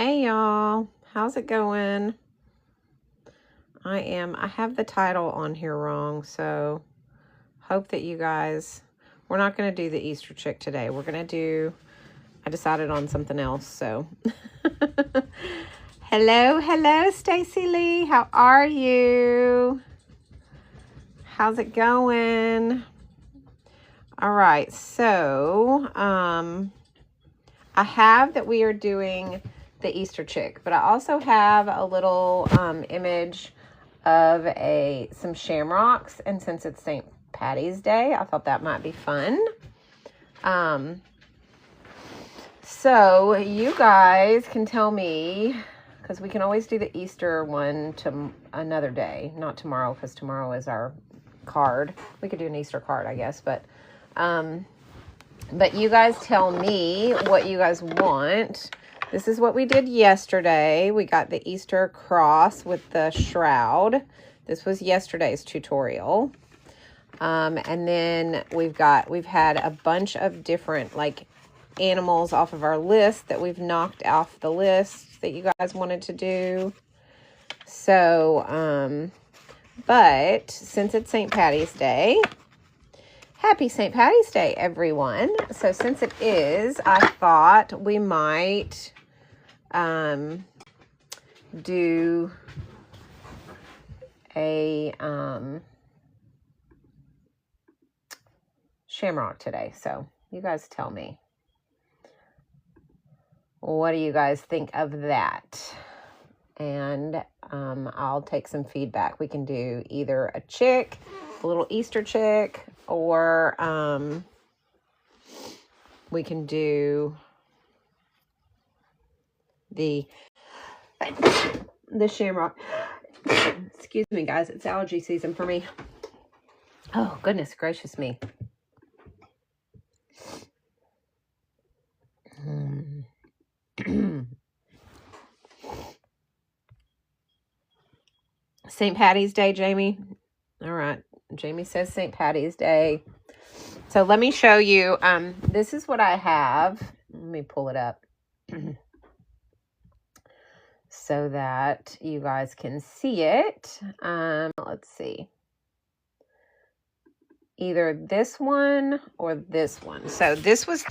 Hey y'all, how's it going? I have the title on here wrong, so hope that you guys, we're not going to do the Easter chick today. I decided on something else, so. Hello, Stacy Lee, how are you? How's it going? All right, so, I have that we are doing the Easter chick, but I also have a little image of some shamrocks, and since it's St. Patty's Day, I thought that might be fun. So you guys can tell me, because we can always do the Easter one to another day, not tomorrow, because tomorrow is our card. We could do an Easter card, I guess, but you guys tell me what you guys want. This is what we did yesterday. We got the Easter cross with the shroud. This was yesterday's tutorial. And then we've had a bunch of different like animals off of our list that we've knocked off the list that you guys wanted to do. So, but since it's St. Patty's Day, happy St. Patty's Day, everyone. So since it is, I thought we might do a shamrock today. So you guys tell me. What do you guys think of that? And I'll take some feedback. We can do either a chick, a little Easter chick, or we can do the shamrock. Excuse me, guys. It's allergy season for me. Oh, goodness gracious me. St. Patty's Day, Jamie. All right. Jamie says St. Patty's Day. So let me show you. This is what I have. Let me pull it up so that you guys can see it. Let's see. Either this one or this one. So this is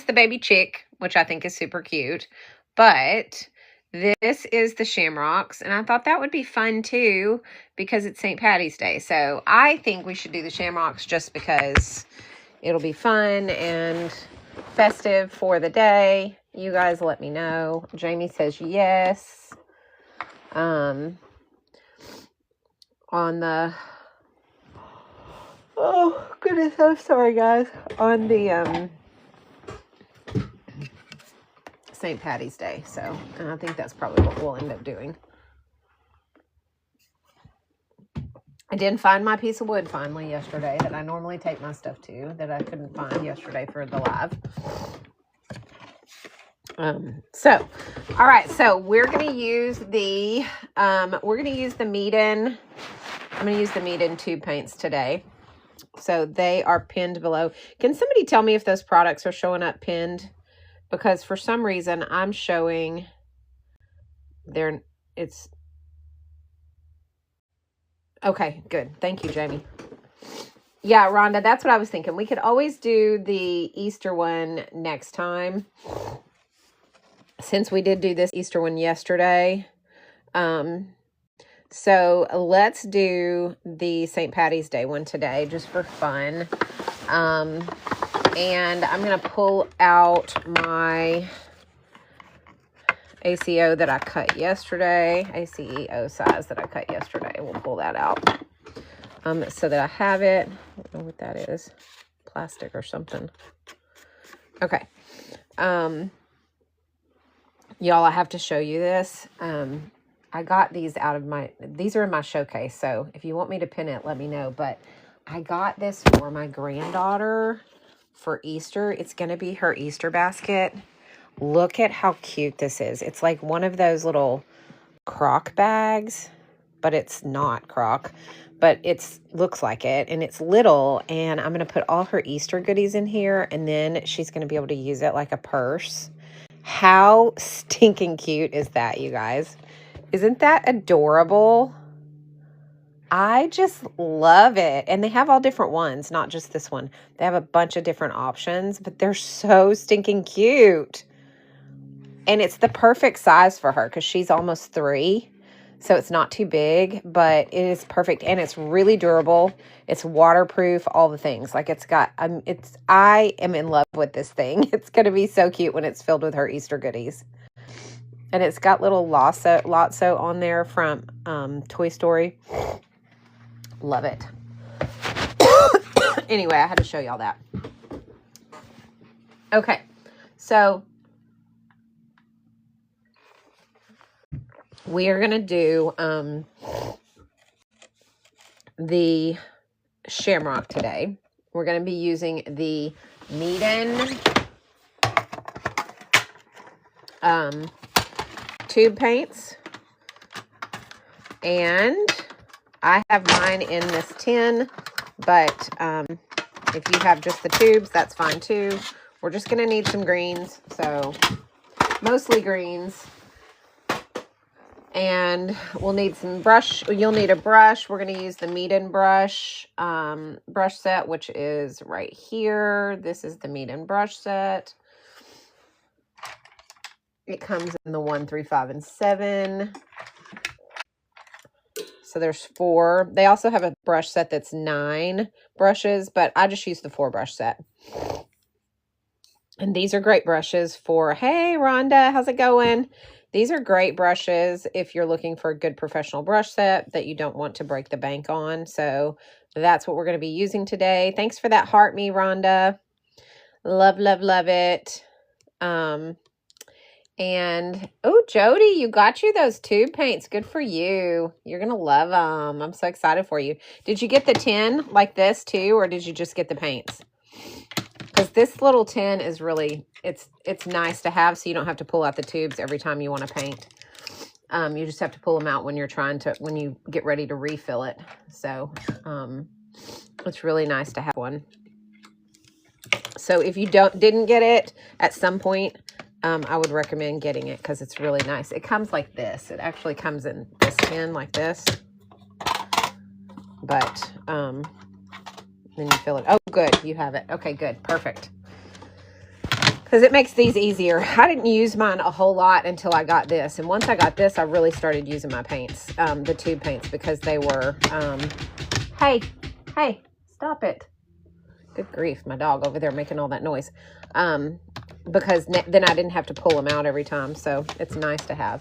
the baby chick, which I think is super cute. But this is the shamrocks, and I thought that would be fun too because it's St. Patty's Day. So I think we should do the shamrocks just because it'll be fun and festive for the day. You guys let me know. Jamie says yes. On the... Oh, goodness, I'm sorry, guys. On the St. Patty's Day. So, and I think that's probably what we'll end up doing. I didn't find my piece of wood finally yesterday that I normally take my stuff to, that I couldn't find yesterday for the live. All right, so we're going to use the Meeden. I'm going to use the Meeden tube paints today. So they are pinned below. Can somebody tell me if those products are showing up pinned? Because for some reason I'm showing it's okay, good. Thank you, Jamie. Yeah, Rhonda, that's what I was thinking. We could always do the Easter one next time. Since we did do this Easter one yesterday. So let's do the St. Patty's Day one today, just for fun. And I'm going to pull out my ACO that I cut yesterday, ACEO size that I cut yesterday. We'll pull that out so that I have it. I don't know what that is. Plastic or something. Okay. Y'all, I have to show you this. I got these these are in my showcase, so if you want me to pin it, let me know. But I got this for my granddaughter for Easter. It's going to be her Easter basket. Look at how cute this is. It's like one of those little crock bags, but it's not crock, but it looks like it, and it's little, and I'm going to put all her Easter goodies in here, and then she's going to be able to use it like a purse. How stinking cute is that, you guys? Isn't that adorable? I just love it. And they have all different ones, not just this one. They have a bunch of different options, but they're so stinking cute. And it's the perfect size for her because she's almost 3. So it's not too big, but it is perfect. And it's really durable. It's waterproof, all the things. Like it's got, I am in love with this thing. It's going to be so cute when it's filled with her Easter goodies. And it's got little Lotso on there from Toy Story. Love it. Anyway, I had to show y'all that. Okay, so we are going to do the Shamrock today. We're going to be using the Meeden tube paints. And I have mine in this tin, but if you have just the tubes, that's fine too. We're just going to need some greens, so mostly greens. And we'll need some brush. You'll need a brush. We're going to use the Meeden brush set, which is right here. This is the Meeden brush set. It comes in the 1, 3, 5, and 7. So there's 4. They also have a brush set that's 9 brushes, but I just use the 4 brush set. And these are great brushes for, hey, Rhonda, how's it going? These are great brushes if you're looking for a good professional brush set that you don't want to break the bank on. So that's what we're going to be using today. Thanks for that heart me, Rhonda. Love, love, love it. And, oh, Jody, you got you those tube paints. Good for you. You're going to love them. I'm so excited for you. Did you get the tin like this too, or did you just get the paints? Because this little tin is really, it's nice to have so you don't have to pull out the tubes every time you want to paint. You just have to pull them out when you're when you get ready to refill it. So, it's really nice to have one. So if you didn't get it at some point, I would recommend getting it because it's really nice. It comes like this. It actually comes in this tin like this. But then you fill it. Oh, good. You have it. Okay, good. Perfect. Because it makes these easier. I didn't use mine a whole lot until I got this. And once I got this, I really started using my paints, the tube paints, because they were, hey, stop it. Good grief, my dog over there making all that noise. Because then I didn't have to pull them out every time. So it's nice to have.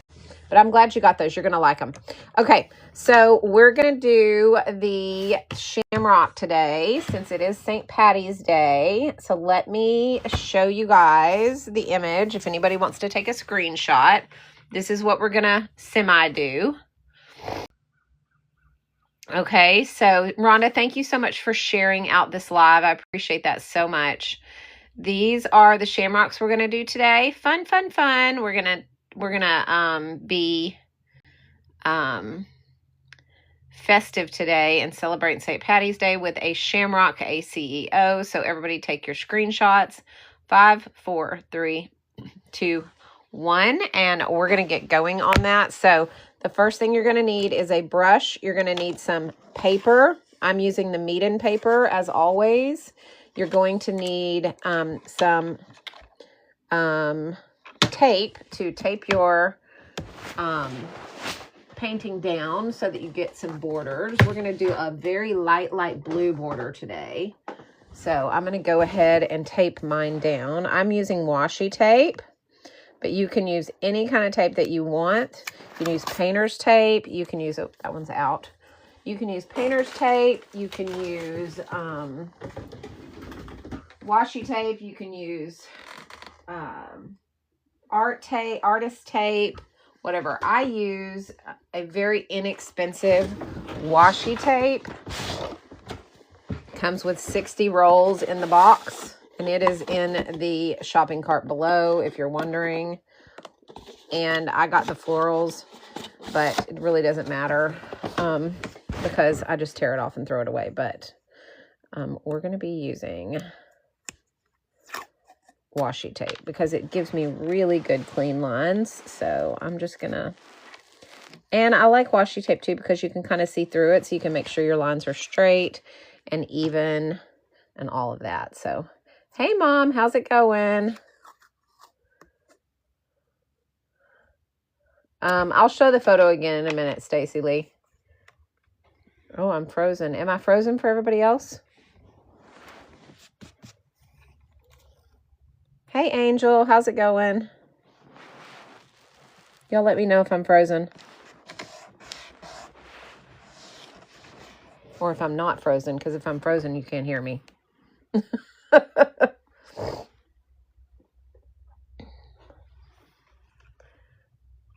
But I'm glad you got those. You're going to like them. Okay, so we're going to do the Shamrock today since it is St. Patty's Day. So let me show you guys the image. If anybody wants to take a screenshot, this is what we're going to semi-do. Okay, so Rhonda, thank you so much for sharing out this live. I appreciate that so much. These are the Shamrocks we're going to do today. Fun, fun, fun. We're going to be festive today and celebrate St. Patty's Day with a Shamrock ACEO. So everybody take your screenshots. 5, 4, 3, 2, 1. And we're going to get going on that. So the first thing you're going to need is a brush. You're going to need some paper. I'm using the Meeden paper as always. You're going to need some tape to tape your painting down so that you get some borders. We're going to do a very light blue border today. So I'm going to go ahead and tape mine down. I'm using washi tape, but you can use any kind of tape that you want. You can use painter's tape. You can use, oh, that one's out. You can use painter's tape. You can use washi tape. You can use artist tape, whatever. I use a very inexpensive washi tape. Comes with 60 rolls in the box, and it is in the shopping cart below if you're wondering. And I got the florals, but it really doesn't matter because I just tear it off and throw it away. But we're going to be using washi tape because it gives me really good clean lines. So I'm just gonna, and I like washi tape too because you can kind of see through it, so you can make sure your lines are straight and even and all of that. So, hey Mom, how's it going? I'll show the photo again in a minute, Stacy Lee. Oh, I'm frozen. Am I frozen for everybody else? Hey Angel, how's it going? Y'all let me know if I'm frozen. Or if I'm not frozen, because if I'm frozen, you can't hear me.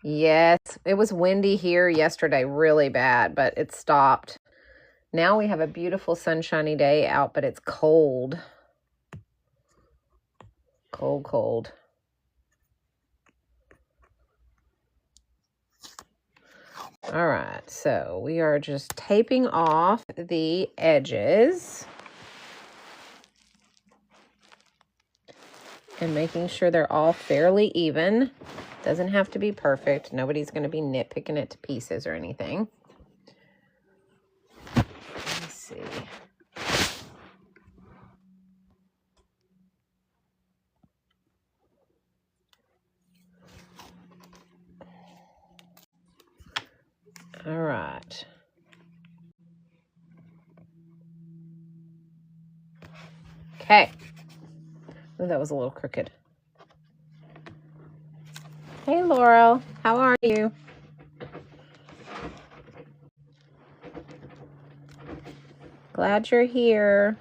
Yes, it was windy here yesterday, really bad, but it stopped. Now we have a beautiful sunshiny day out, but it's cold. Cold, cold. All right, so we are just taping off the edges and making sure they're all fairly even. Doesn't have to be perfect. Nobody's going to be nitpicking it to pieces or anything. Let's see. All right. Okay. Oh, that was a little crooked. Hey, Laurel. How are you? Glad you're here.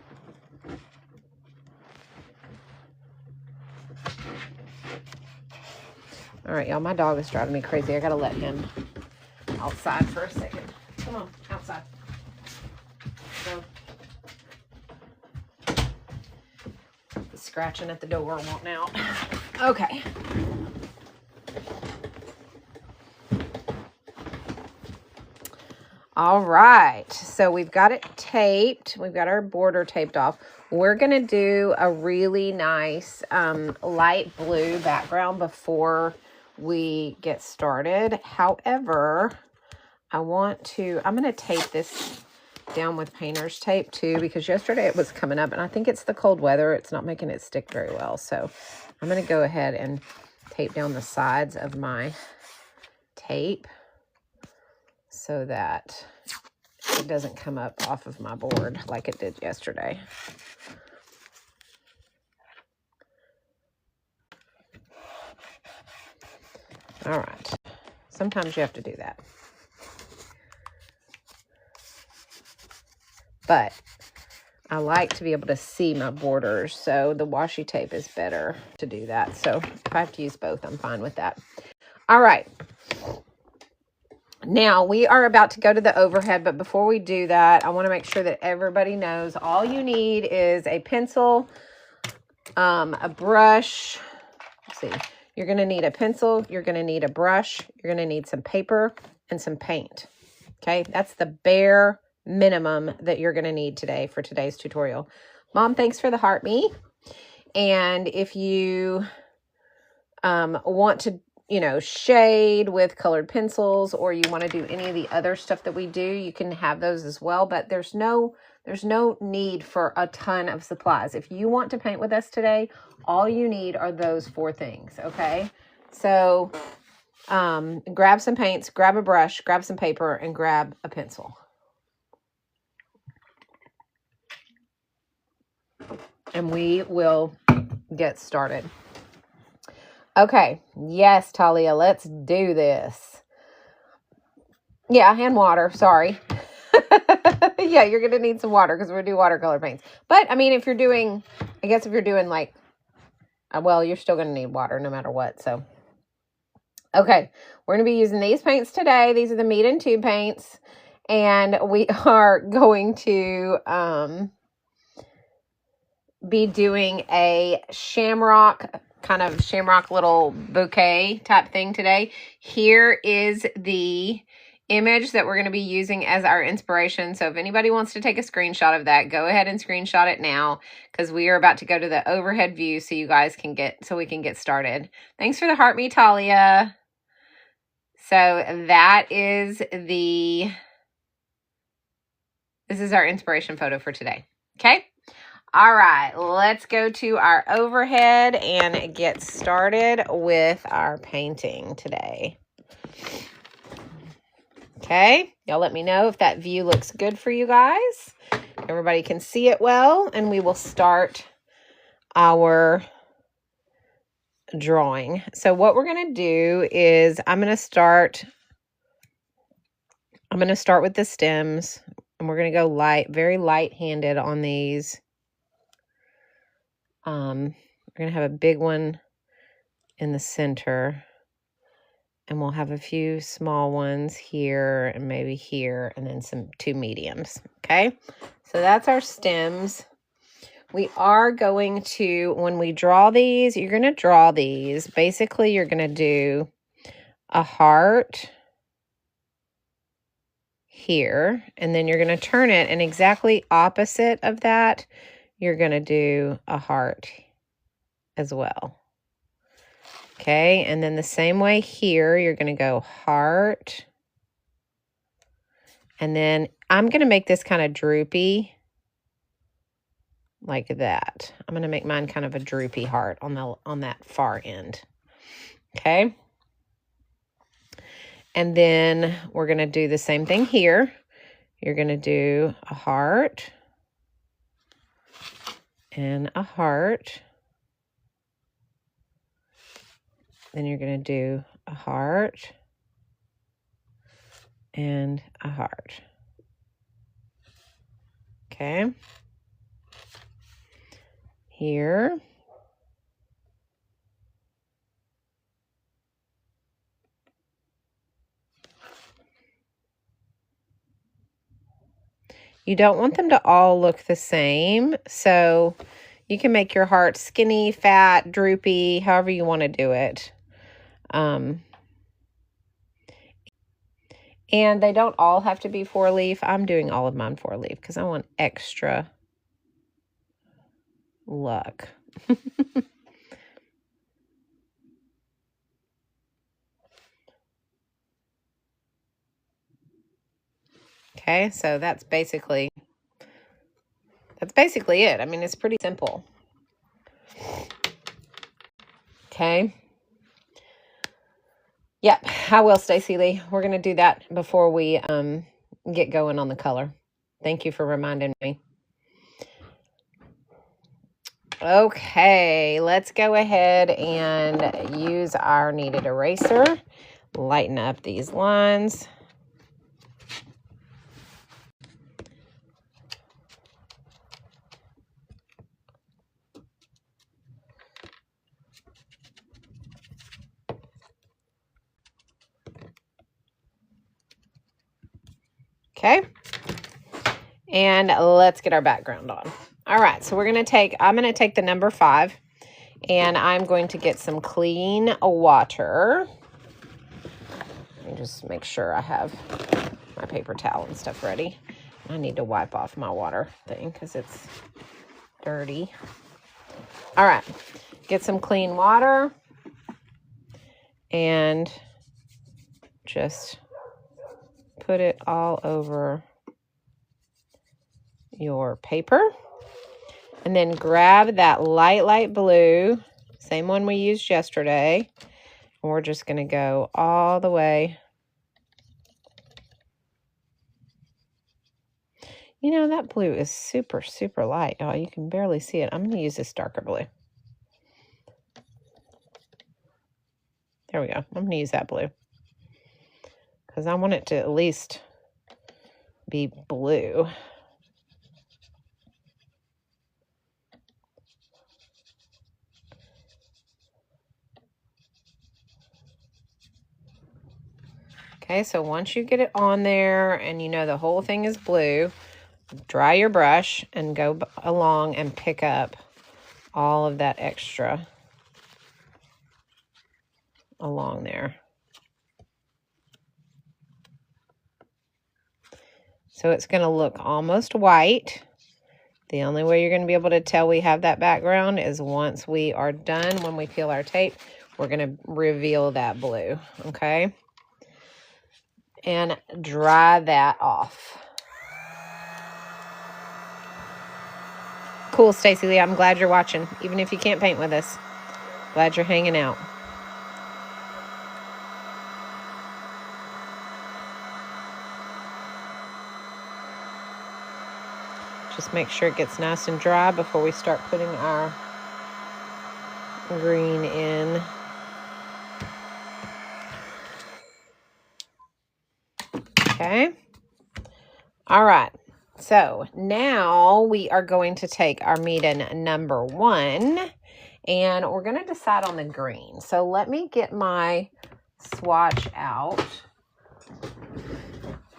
All right, y'all. My dog is driving me crazy. I got to let him outside for a second. Come on, outside. Go. He's scratching at the door, wanting out. Okay. All right, so we've got it taped. We've got our border taped off. We're going to do a really nice light blue background before we get started. However, I'm going to tape this down with painter's tape too, because yesterday it was coming up and I think it's the cold weather. It's not making it stick very well. So I'm going to go ahead and tape down the sides of my tape so that it doesn't come up off of my board like it did yesterday. All right. Sometimes you have to do that. But I like to be able to see my borders, so the washi tape is better to do that. So if I have to use both, I'm fine with that. All right. Now, we are about to go to the overhead, but before we do that, I want to make sure that everybody knows all you need is a pencil, a brush. Let's see. You're going to need a pencil. You're going to need a brush. You're going to need some paper and some paint. Okay, that's the bare minimum that you're going to need today for today's tutorial. Mom, thanks for the heart me. And if you want to, shade with colored pencils, or you want to do any of the other stuff that we do, you can have those as well. But there's no need for a ton of supplies. If you want to paint with us today, all you need are those 4 things. Okay, so grab some paints, grab a brush, grab some paper, and grab a pencil. And we will get started. Okay. Yes, Talia, let's do this. Yeah, and water. Sorry. Yeah, you're going to need some water because we're going to do watercolor paints. But, I mean, if you're doing like, well, you're still going to need water no matter what. So, okay. We're going to be using these paints today. These are the Meat and Tube paints. And we are going to be doing a shamrock little bouquet type thing today. Here is the image that we're going to be using as our inspiration. So if anybody wants to take a screenshot of that, go ahead and screenshot it now, because we are about to go to the overhead view so you guys can we can get started. Thanks for the heart, me, Talia. So this is our inspiration photo for today. Okay. All right, let's go to our overhead and get started with our painting today. Okay, y'all let me know if that view looks good for you guys. Everybody can see it well, and we will start our drawing. So what we're going to do is I'm going to start with the stems, and we're going to go very light-handed on these. We're going to have a big one in the center, and we'll have a few small ones here and maybe here, and then two mediums. Okay, so that's our stems. We are going to, when we draw these, you're going to draw these. Basically, you're going to do a heart here, and then you're going to turn it, and exactly opposite of that, you're going to do a heart as well. Okay, and then the same way here, you're going to go heart. And then I'm going to make this kind of droopy, like that. I'm going to make mine kind of a droopy heart on that far end. Okay. And then we're going to do the same thing here. You're going to do a heart and a heart. Then you're going to do a heart and a heart. Okay. Here. You don't want them to all look the same, so you can make your heart skinny, fat, droopy, however you want to do it. And they don't all have to be 4-leaf. I'm doing all of mine 4-leaf because I want extra luck. Okay, so that's basically it. I mean, it's pretty simple. Okay. Yep, I will, Stacey Lee. We're going to do that before we get going on the color. Thank you for reminding me. Okay, let's go ahead and use our kneaded eraser. Lighten up these lines. Okay, and let's get our background on. All right, so I'm going to take the number 5, and I'm going to get some clean water. Let me just make sure I have my paper towel and stuff ready. I need to wipe off my water thing because it's dirty. All right, get some clean water and just put it all over your paper. And then grab that light blue, same one we used yesterday. And we're just going to go all the way. You know, that blue is super, super light. Oh, you can barely see it. I'm going to use this darker blue. There we go. I'm going to use that blue, because I want it to at least be blue. Okay, so once you get it on there and you know the whole thing is blue, dry your brush and go along and pick up all of that extra along there. So it's going to look almost white. The only way you're going to be able to tell we have that background is once we are done, when we peel our tape, we're going to reveal that blue, okay? And dry that off. Cool, Stacey Lee. I'm glad you're watching, even if you can't paint with us. Glad you're hanging out. Just make sure it gets nice and dry before we start putting our green in. Okay. All right. So now we are going to take our median number 1 and we're going to decide on the green. So let me get my swatch out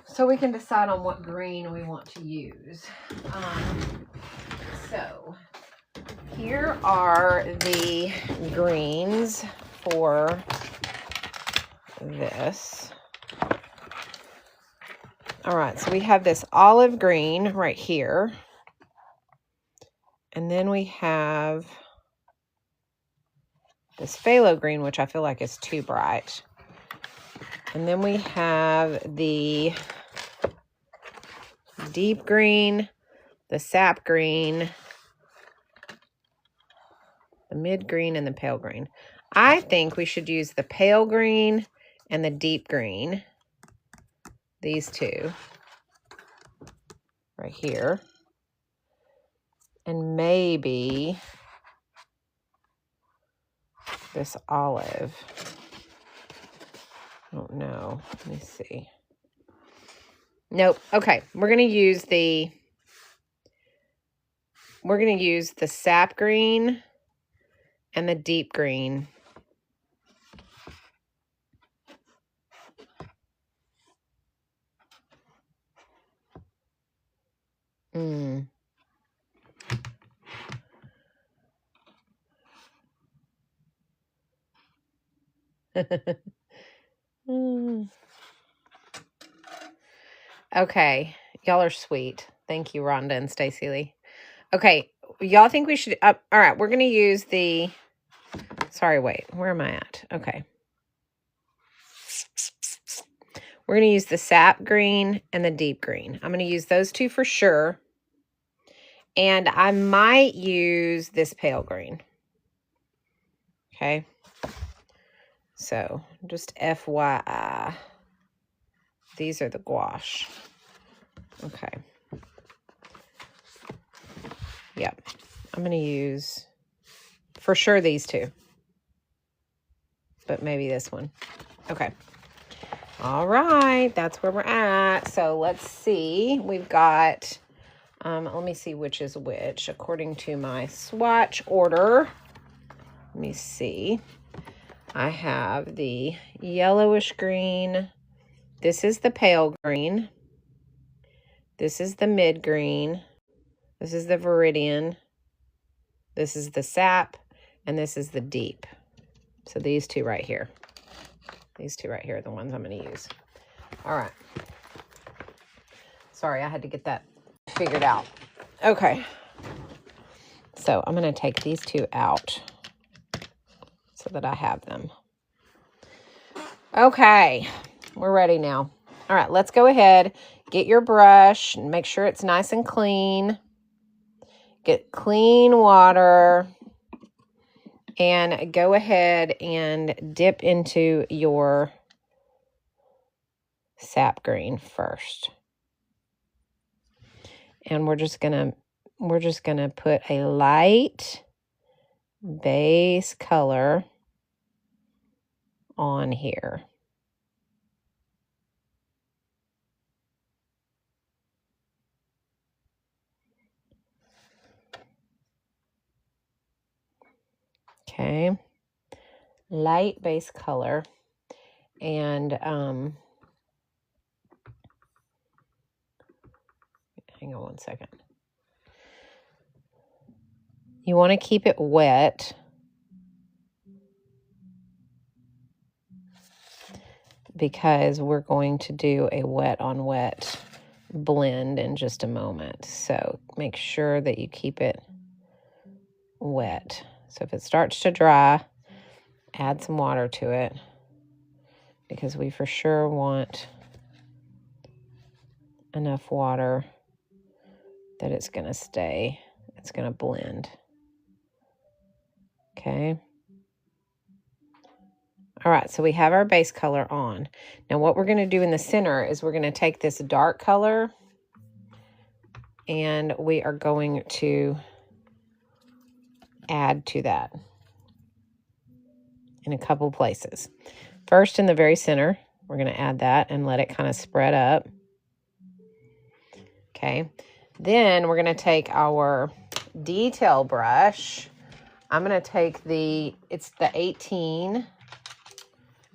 so we can decide on what green we want to use. So here are the greens for this. All right, so we have this olive green right here. And then we have this phthalo green, which I feel like is too bright. And then we have the deep green, the sap green, the mid green, and the pale green. I think we should use the pale green and the deep green. These two right here. And maybe this olive. I don't know. Let me see. Nope. Okay. We're going to use the sap green and the deep green. Okay. Y'all are sweet. Thank you, Rhonda and Stacey Lee. Okay. Y'all think we should... all right. We're going to use the... Sorry, wait. Where am I at? Okay. We're going to use the sap green and the deep green. I'm going to use those two for sure. And I might use this pale green. Okay. So, just FYI. These are the gouache. Okay. Yep. I'm going to use, for sure, these two. But maybe this one. Okay. All right. That's where we're at. So, let's see. We've got, let me see which is which. According to my swatch order, let me see. I have the yellowish green. This is the pale green. This is the mid green. This is the viridian. This is the sap. And this is the deep. So these two right here. These two right here are the ones I'm going to use. All right. Sorry, I had to get that figured out. Okay. So I'm going to take these two out so that I have them. Okay. We're ready now. All right, let's go ahead. Get your brush and make sure it's nice and clean. Get clean water. And go ahead and dip into your sap green first. And we're just gonna put a light base color on here. Okay, light base color, and hang on one second. You want to keep it wet because we're going to do a wet on wet blend in just a moment. So make sure that you keep it wet. So if it starts to dry, add some water to it, because we for sure want enough water that it's going to stay, it's going to blend. Okay. All right, so we have our base color on. Now what we're going to do in the center is we're going to take this dark color and we are going to add to that in a couple places. First, in the very center, we're going to add that and let it kind of spread up. Okay, then we're going to take our detail brush. I'm going to take it's the 18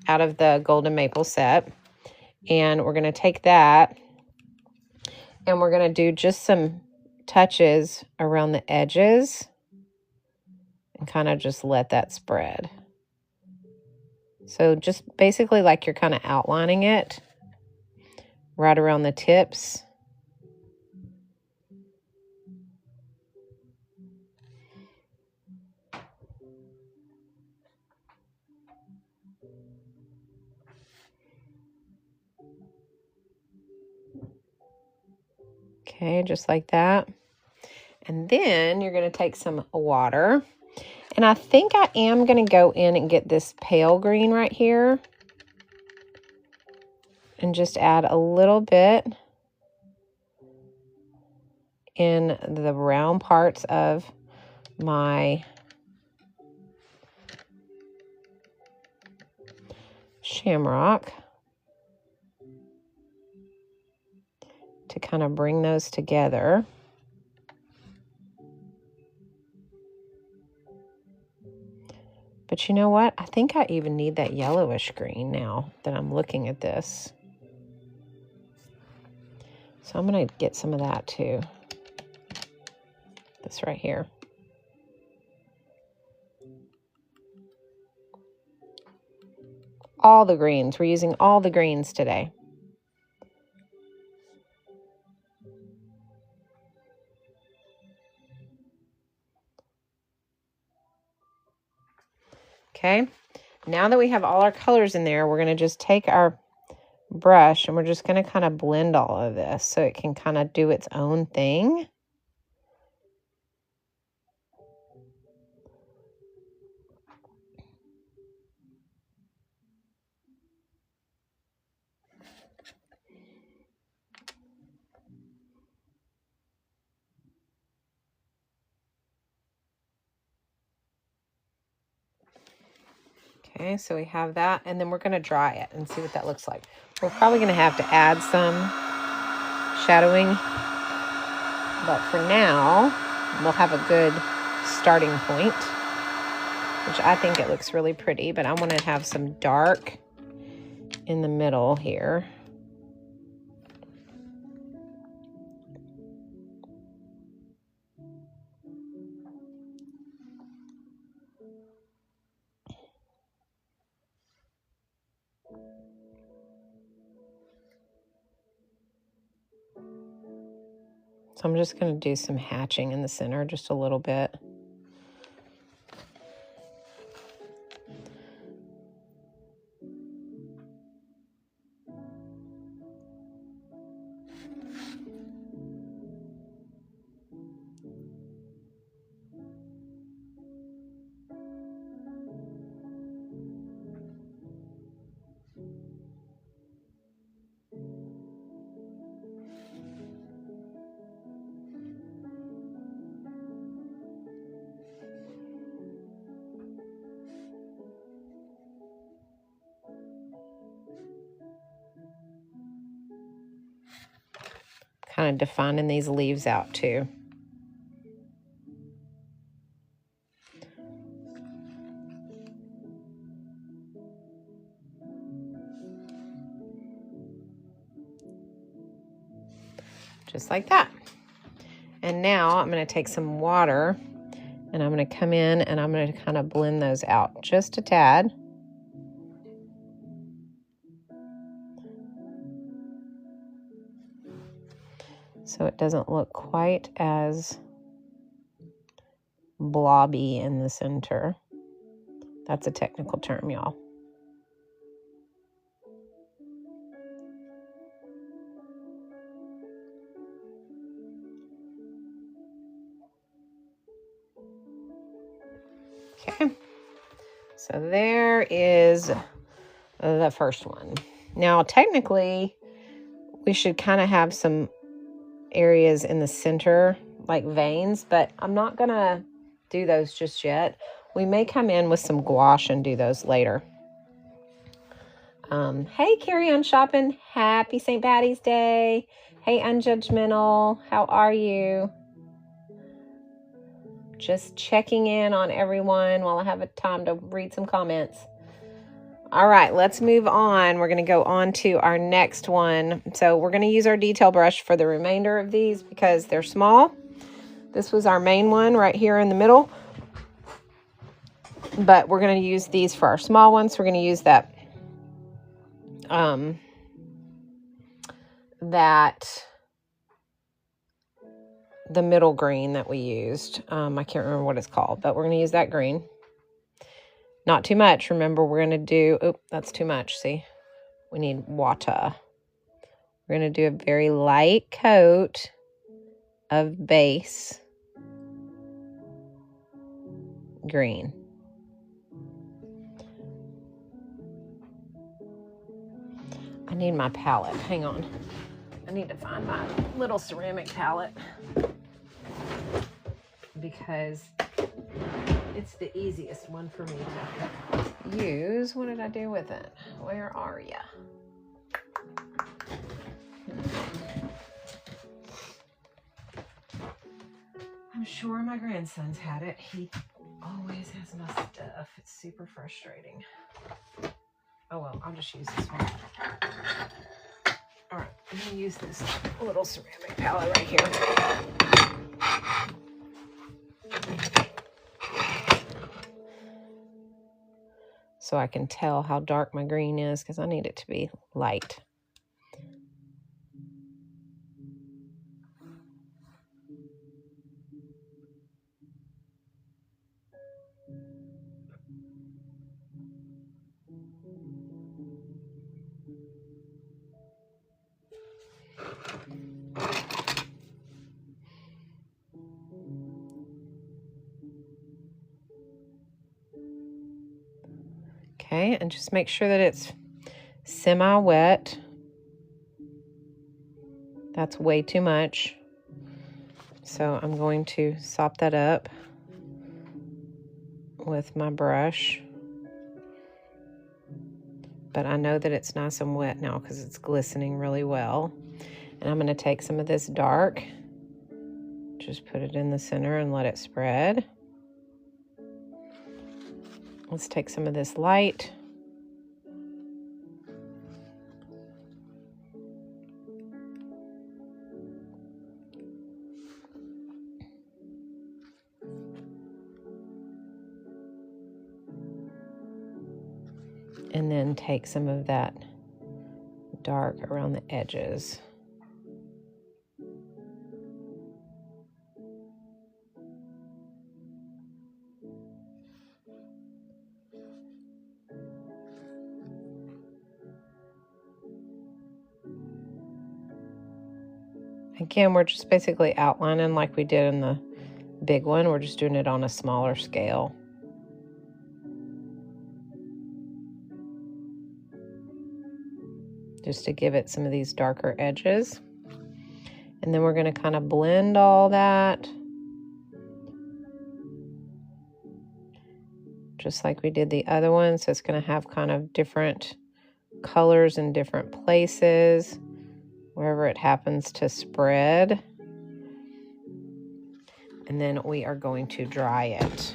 out of the Golden Maple set. And we're going to take that and we're going to do just some touches around the edges and kind of just let that spread. So just basically like you're kind of outlining it right around the tips. Okay, just like that. And then you're going to take some water. And I think I am going to go in and get this pale green right here and just add a little bit in the round parts of my shamrock to kind of bring those together. But you know what? I think I even need that yellowish green now that I'm looking at this. So I'm going to get some of that too. This right here. All the greens. We're using all the greens today. Okay, now that we have all our colors in there, we're going to just take our brush and we're just going to kind of blend all of this so it can kind of do its own thing. Okay, so we have that, and then we're going to dry it and see what that looks like. We're probably going to have to add some shadowing, but for now, we'll have a good starting point, which I think it looks really pretty, but I want to have some dark in the middle here. So I'm just going to do some hatching in the center just a little bit. Kind of defining these leaves out too. Just like that. And now I'm going to take some water and I'm going to come in and I'm going to kind of blend those out just a tad. so it doesn't look quite as blobby in the center. That's a technical term, y'all. Okay, so there is the first one. Now, technically, we should kind of have some areas in the center, like veins, but I'm not gonna do those just yet. We may come in with some gouache and do those later. Hey, Carry On Shopping. Happy St. Paddys Day. Hey, Unjudgmental. How are you? Just checking in on everyone while I have a time to read some comments. All right, let's move on. We're going to go on to our next one. So we're going to use our detail brush for the remainder of these because they're small. This was our main one right here in the middle. But we're going to use these for our small ones. We're going to use that the middle green that we used. I can't remember what it's called, but we're going to use that green. Not too much. Remember, we're going to do, oh, that's too much. See, we need water. We're going to do a very light coat of base green. I need my palette. Hang on. I need to find my little ceramic palette because it's the easiest one for me to use. What did I do with it? Where are ya? I'm sure my grandson's had it. He always has my stuff. It's super frustrating. Oh well, I'll just use this one. All right, I'm gonna use this little ceramic palette right here. So I can tell how dark my green is because I need it to be light. Okay, and just make sure that it's semi-wet. That's way too much. So I'm going to sop that up with my brush. But I know that it's nice and wet now because it's glistening really well. And I'm going to take some of this dark, just put it in the center and let it spread. Let's take some of this light. And then take some of that dark around the edges. Again, we're just basically outlining like we did in the big one. We're just doing it on a smaller scale. Just to give it some of these darker edges. And then we're going to kind of blend all that. Just like we did the other one. So it's going to have kind of different colors in different places, wherever it happens to spread. And then we are going to dry it.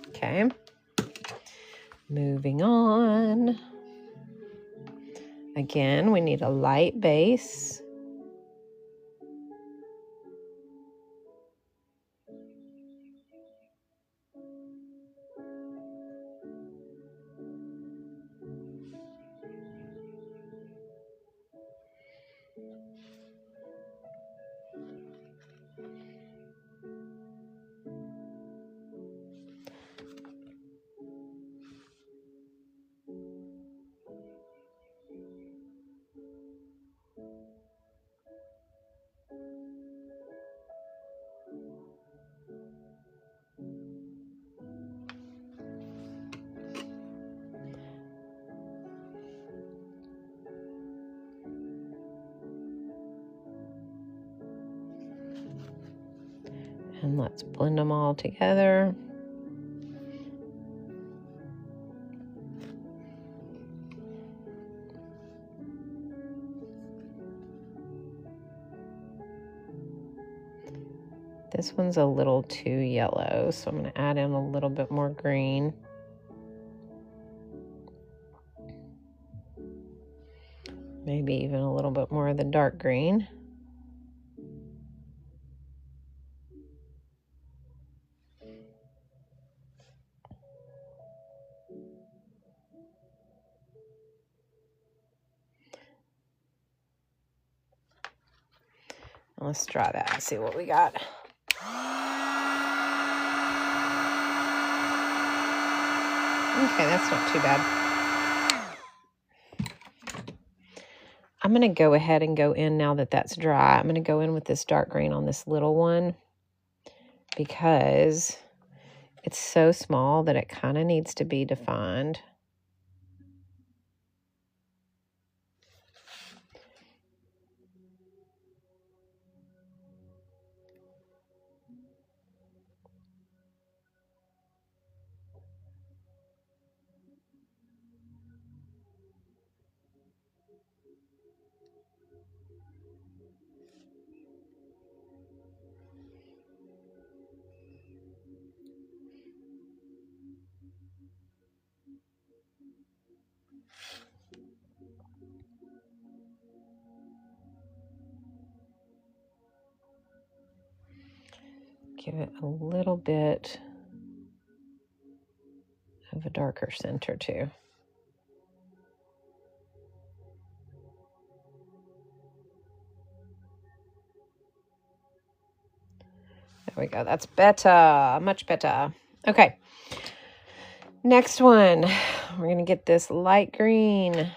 Okay, moving on. Again, we need a light base. And let's blend them all together. This one's a little too yellow, so I'm going to add in a little bit more green. Maybe even a little bit more of the dark green. Let's try that and see what we got. Okay, that's not too bad. I'm going to go ahead and go in now that that's dry. I'm going to go in with this dark green on this little one because it's so small that it kind of needs to be defined. Give it a little bit of a darker center too. There we go. That's better. Much better. Okay. Next one. We're going to get this light green.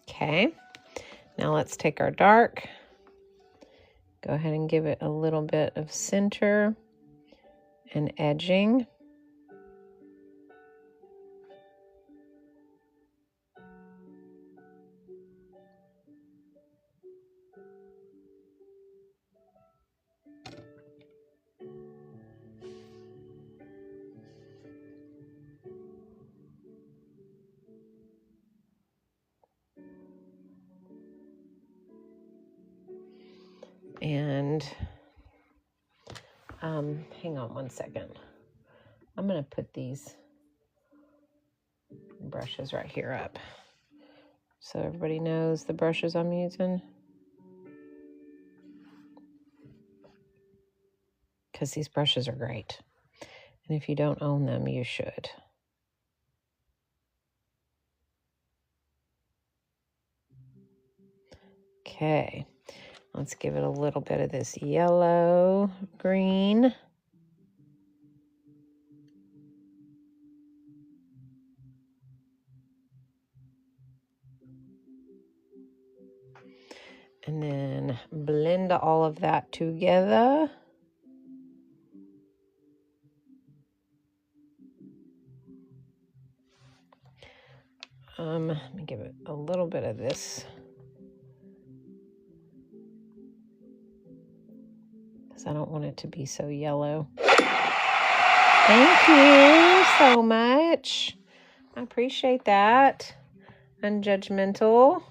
Okay, now let's take our dark, go ahead and give it a little bit of center and edging. And hang on one second. I'm going to put these brushes right here up so everybody knows the brushes I'm using, because these brushes are great. And if you don't own them, you should. Okay, let's give it a little bit of this yellow green. And then blend all of that together. Let me give it a little bit of this, because I don't want it to be so yellow. Thank you so much. I appreciate that. Unjudgmental.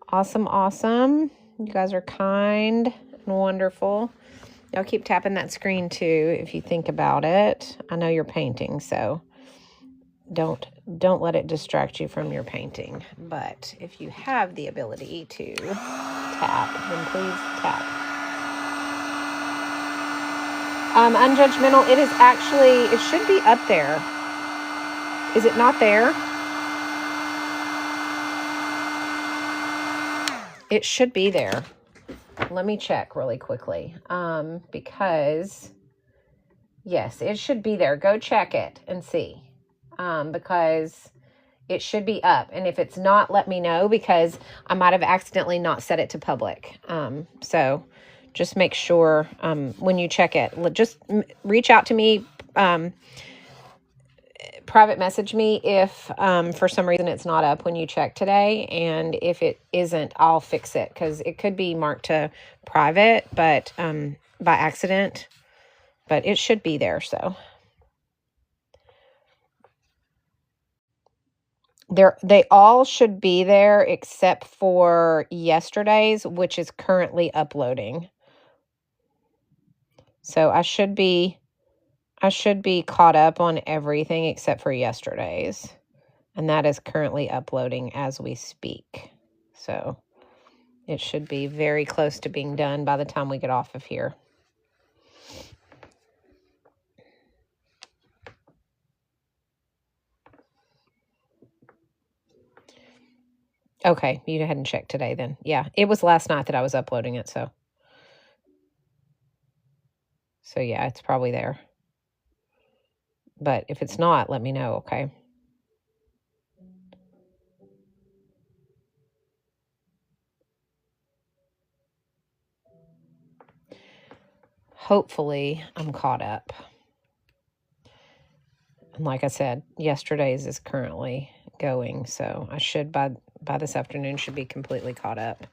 Awesome, awesome. You guys are kind and wonderful. Y'all keep tapping that screen too if you think about it. I know you're painting, so don't let it distract you from your painting. But if you have the ability to tap, then please tap. Unjudgmental, it should be up there. Is it not there? It should be there. Let me check really quickly. Because yes, it should be there. Go check it and see. Because it should be up. And if it's not, let me know, because I might have accidentally not set it to public. So just make sure when you check it, just reach out to me, private message me if for some reason it's not up when you check today. And if it isn't, I'll fix it, because it could be marked to private, but by accident, but it should be there. So they all should be there except for yesterday's, which is currently uploading. So I should be caught up on everything except for yesterday's. And that is currently uploading as we speak. So it should be very close to being done by the time we get off of here. Okay, you hadn't checked today then. Yeah, it was last night that I was uploading it, so yeah, it's probably there. But if it's not, let me know, okay? Hopefully, I'm caught up. And like I said, yesterday's is currently going, so I should, by this afternoon, should be completely caught up.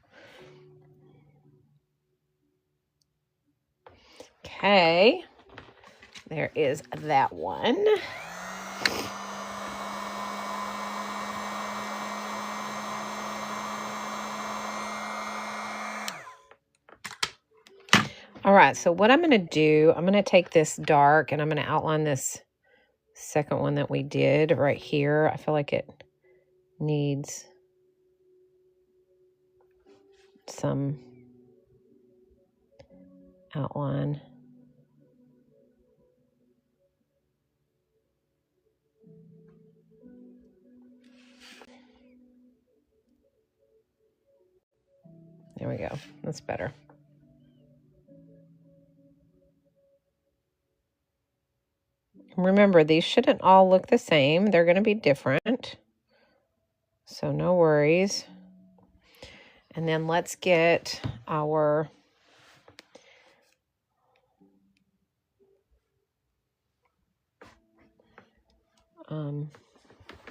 Okay, there is that one. All right, so what I'm going to do, I'm going to take this dark and I'm going to outline this second one that we did right here. I feel like it needs some outline. There we go. That's better. Remember, these shouldn't all look the same. They're going to be different. So no worries. And then let's get our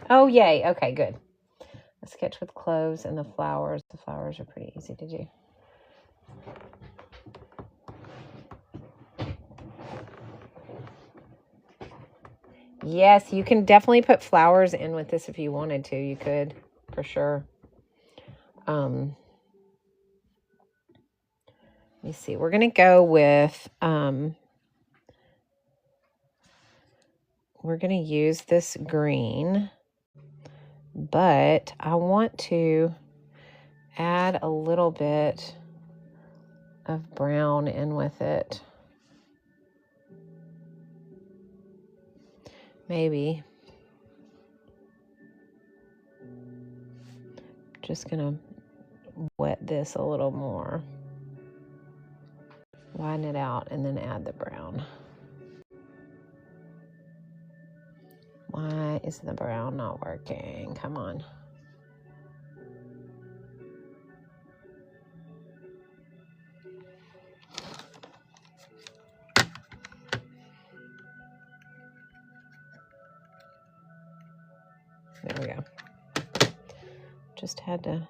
oh, yay. Okay, good. A sketch with cloves and the flowers. The flowers are pretty easy to do. Yes, you can definitely put flowers in with this if you wanted to. You could, for sure. Let me see. We're going to go with, we're going to use this green, but I want to add a little bit of brown in with it. Maybe. Just gonna wet this a little more. Widen it out and then add the brown. Why is the brown not working? Come on. There we go. Just had to.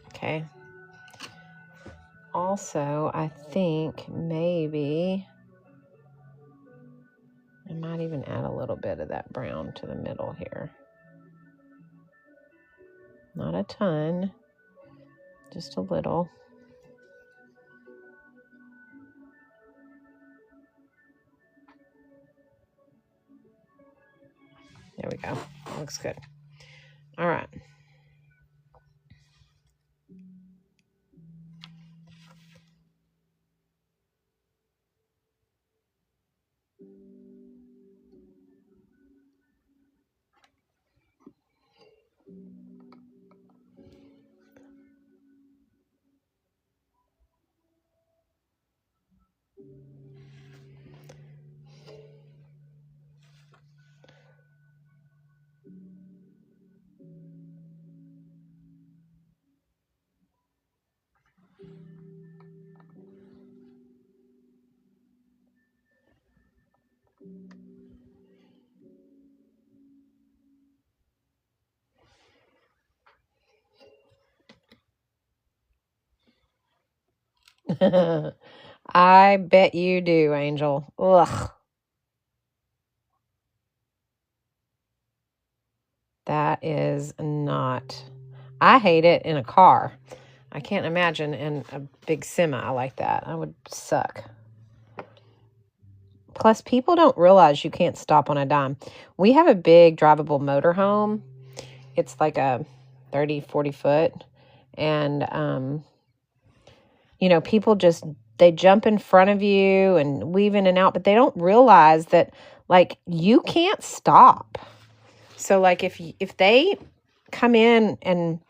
Okay. Also, I think maybe I might even add a little bit of that brown to the middle here. Not a ton, Just a little. There we go. Looks good. All right. I bet you do, Angel. Ugh. That is not... I hate it in a car. I can't imagine in a big semi like that. I would suck. Plus, people don't realize you can't stop on a dime. We have a big drivable motorhome. It's like a 30, 40 foot. And, you know, people just, they jump in front of you and weave in and out, but they don't realize that, like, you can't stop. So, like, if they come in and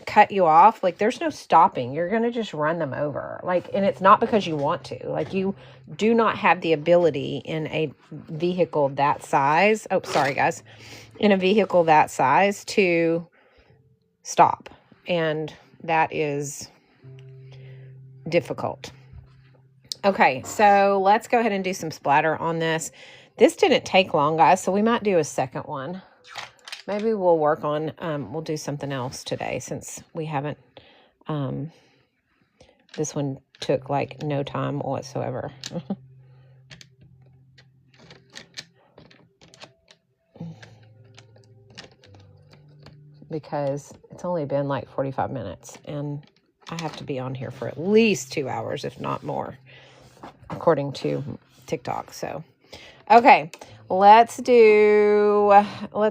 cut you off, like, there's no stopping. You're going to just run them over. Like, and it's not because you want to. Like, you do not have the ability in a vehicle that size. Oh, sorry, guys. In a vehicle that size to stop. And that is difficult. Okay, so let's go ahead and do some splatter on this. This didn't take long, guys, so we might do a second one. Maybe we'll work on, we'll do something else today since we haven't, this one took like no time whatsoever. Because it's only been like 45 minutes and I have to be on here for at least 2 hours, if not more, according to TikTok. So, okay. Let's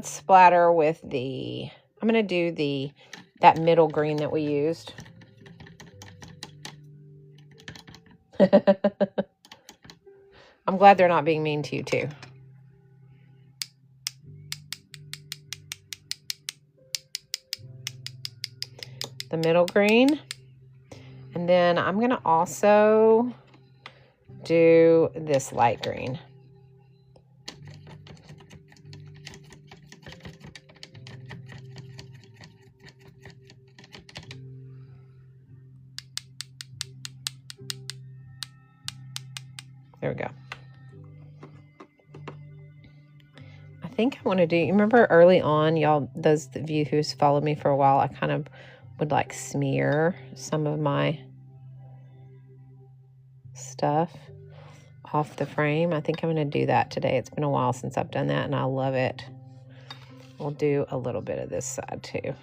splatter with I'm going to do that middle green that we used. I'm glad they're not being mean to you too. The middle green. And then I'm going to also do this light green. There we go. I think I want to do, you remember early on, y'all, those of you who's followed me for a while, I kind of would like smear some of my stuff off the frame. I think I'm going to do that today. It's been a while since I've done that and I love it. We'll do a little bit of this side too.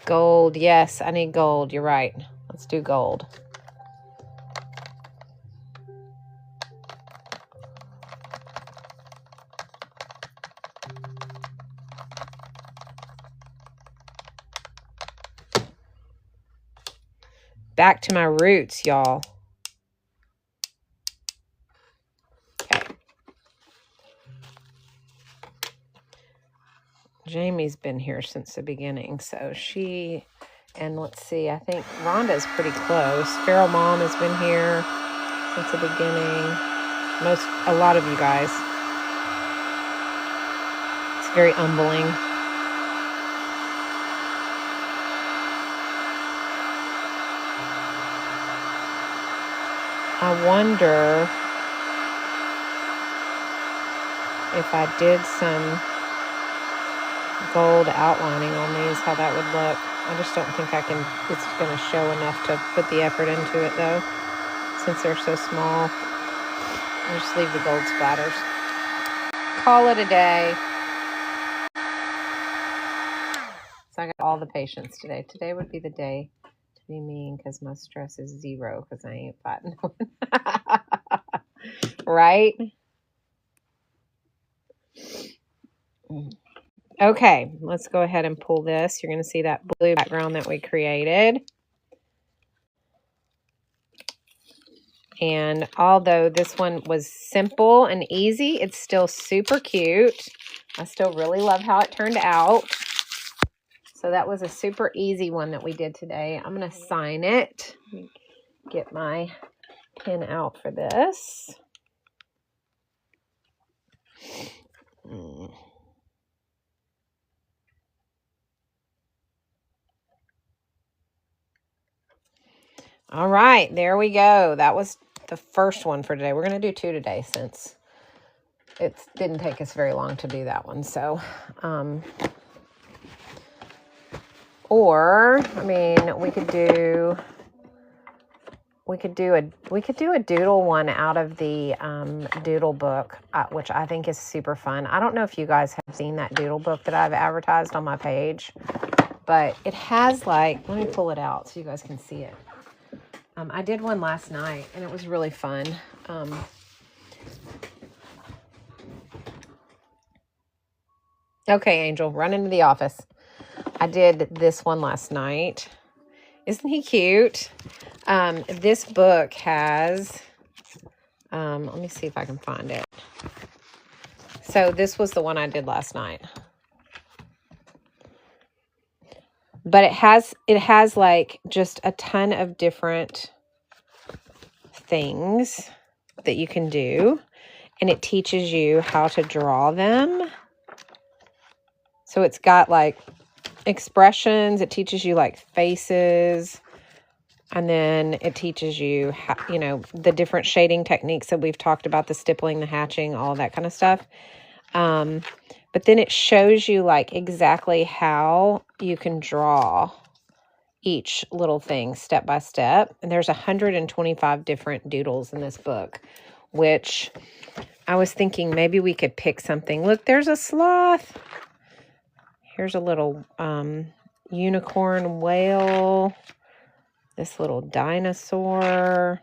Gold. Yes, I need gold. You're right. Let's do gold. Back to my roots, y'all. Okay. Jamie's been here since the beginning, so she, and let's see, I think Rhonda's pretty close. Feral Mom has been here since the beginning. A lot of you guys. It's very humbling. I wonder if I did some gold outlining on these, how that would look. I just don't think it's going to show enough to put the effort into it though, since they're so small. I'll just leave the gold splatters. Call it a day. So I got all the patience today. Today would be the day to be mean because my stress is 0 because I ain't fighting one. Right? Okay, let's go ahead and pull this. You're going to see that blue background that we created. And although this one was simple and easy, it's still super cute. I still really love how it turned out. So that was a super easy one that we did today. I'm going to sign it. Get my pen out for this. All right, there we go. That was the first one for today. We're going to do 2 today since it didn't take us very long to do that one. So, or, I mean, we could do a doodle one out of the doodle book, which I think is super fun. I don't know if you guys have seen that doodle book that I've advertised on my page, but it has like, let me pull it out so you guys can see it. I did one last night and it was really fun. Okay, Angel, run into the office. I did this one last night. Isn't he cute? This book has, let me see if I can find it. So this was the one I did last night. But it has like just a ton of different things that you can do. And it teaches you how to draw them. So it's got like expressions. It teaches you like faces. And then it teaches you, how, you know, the different shading techniques that we've talked about, the stippling, the hatching, all that kind of stuff. But then it shows you like exactly how you can draw each little thing step by step. And there's 125 different doodles in this book, which I was thinking maybe we could pick something. Look, there's a sloth. Here's a little unicorn whale. This little dinosaur.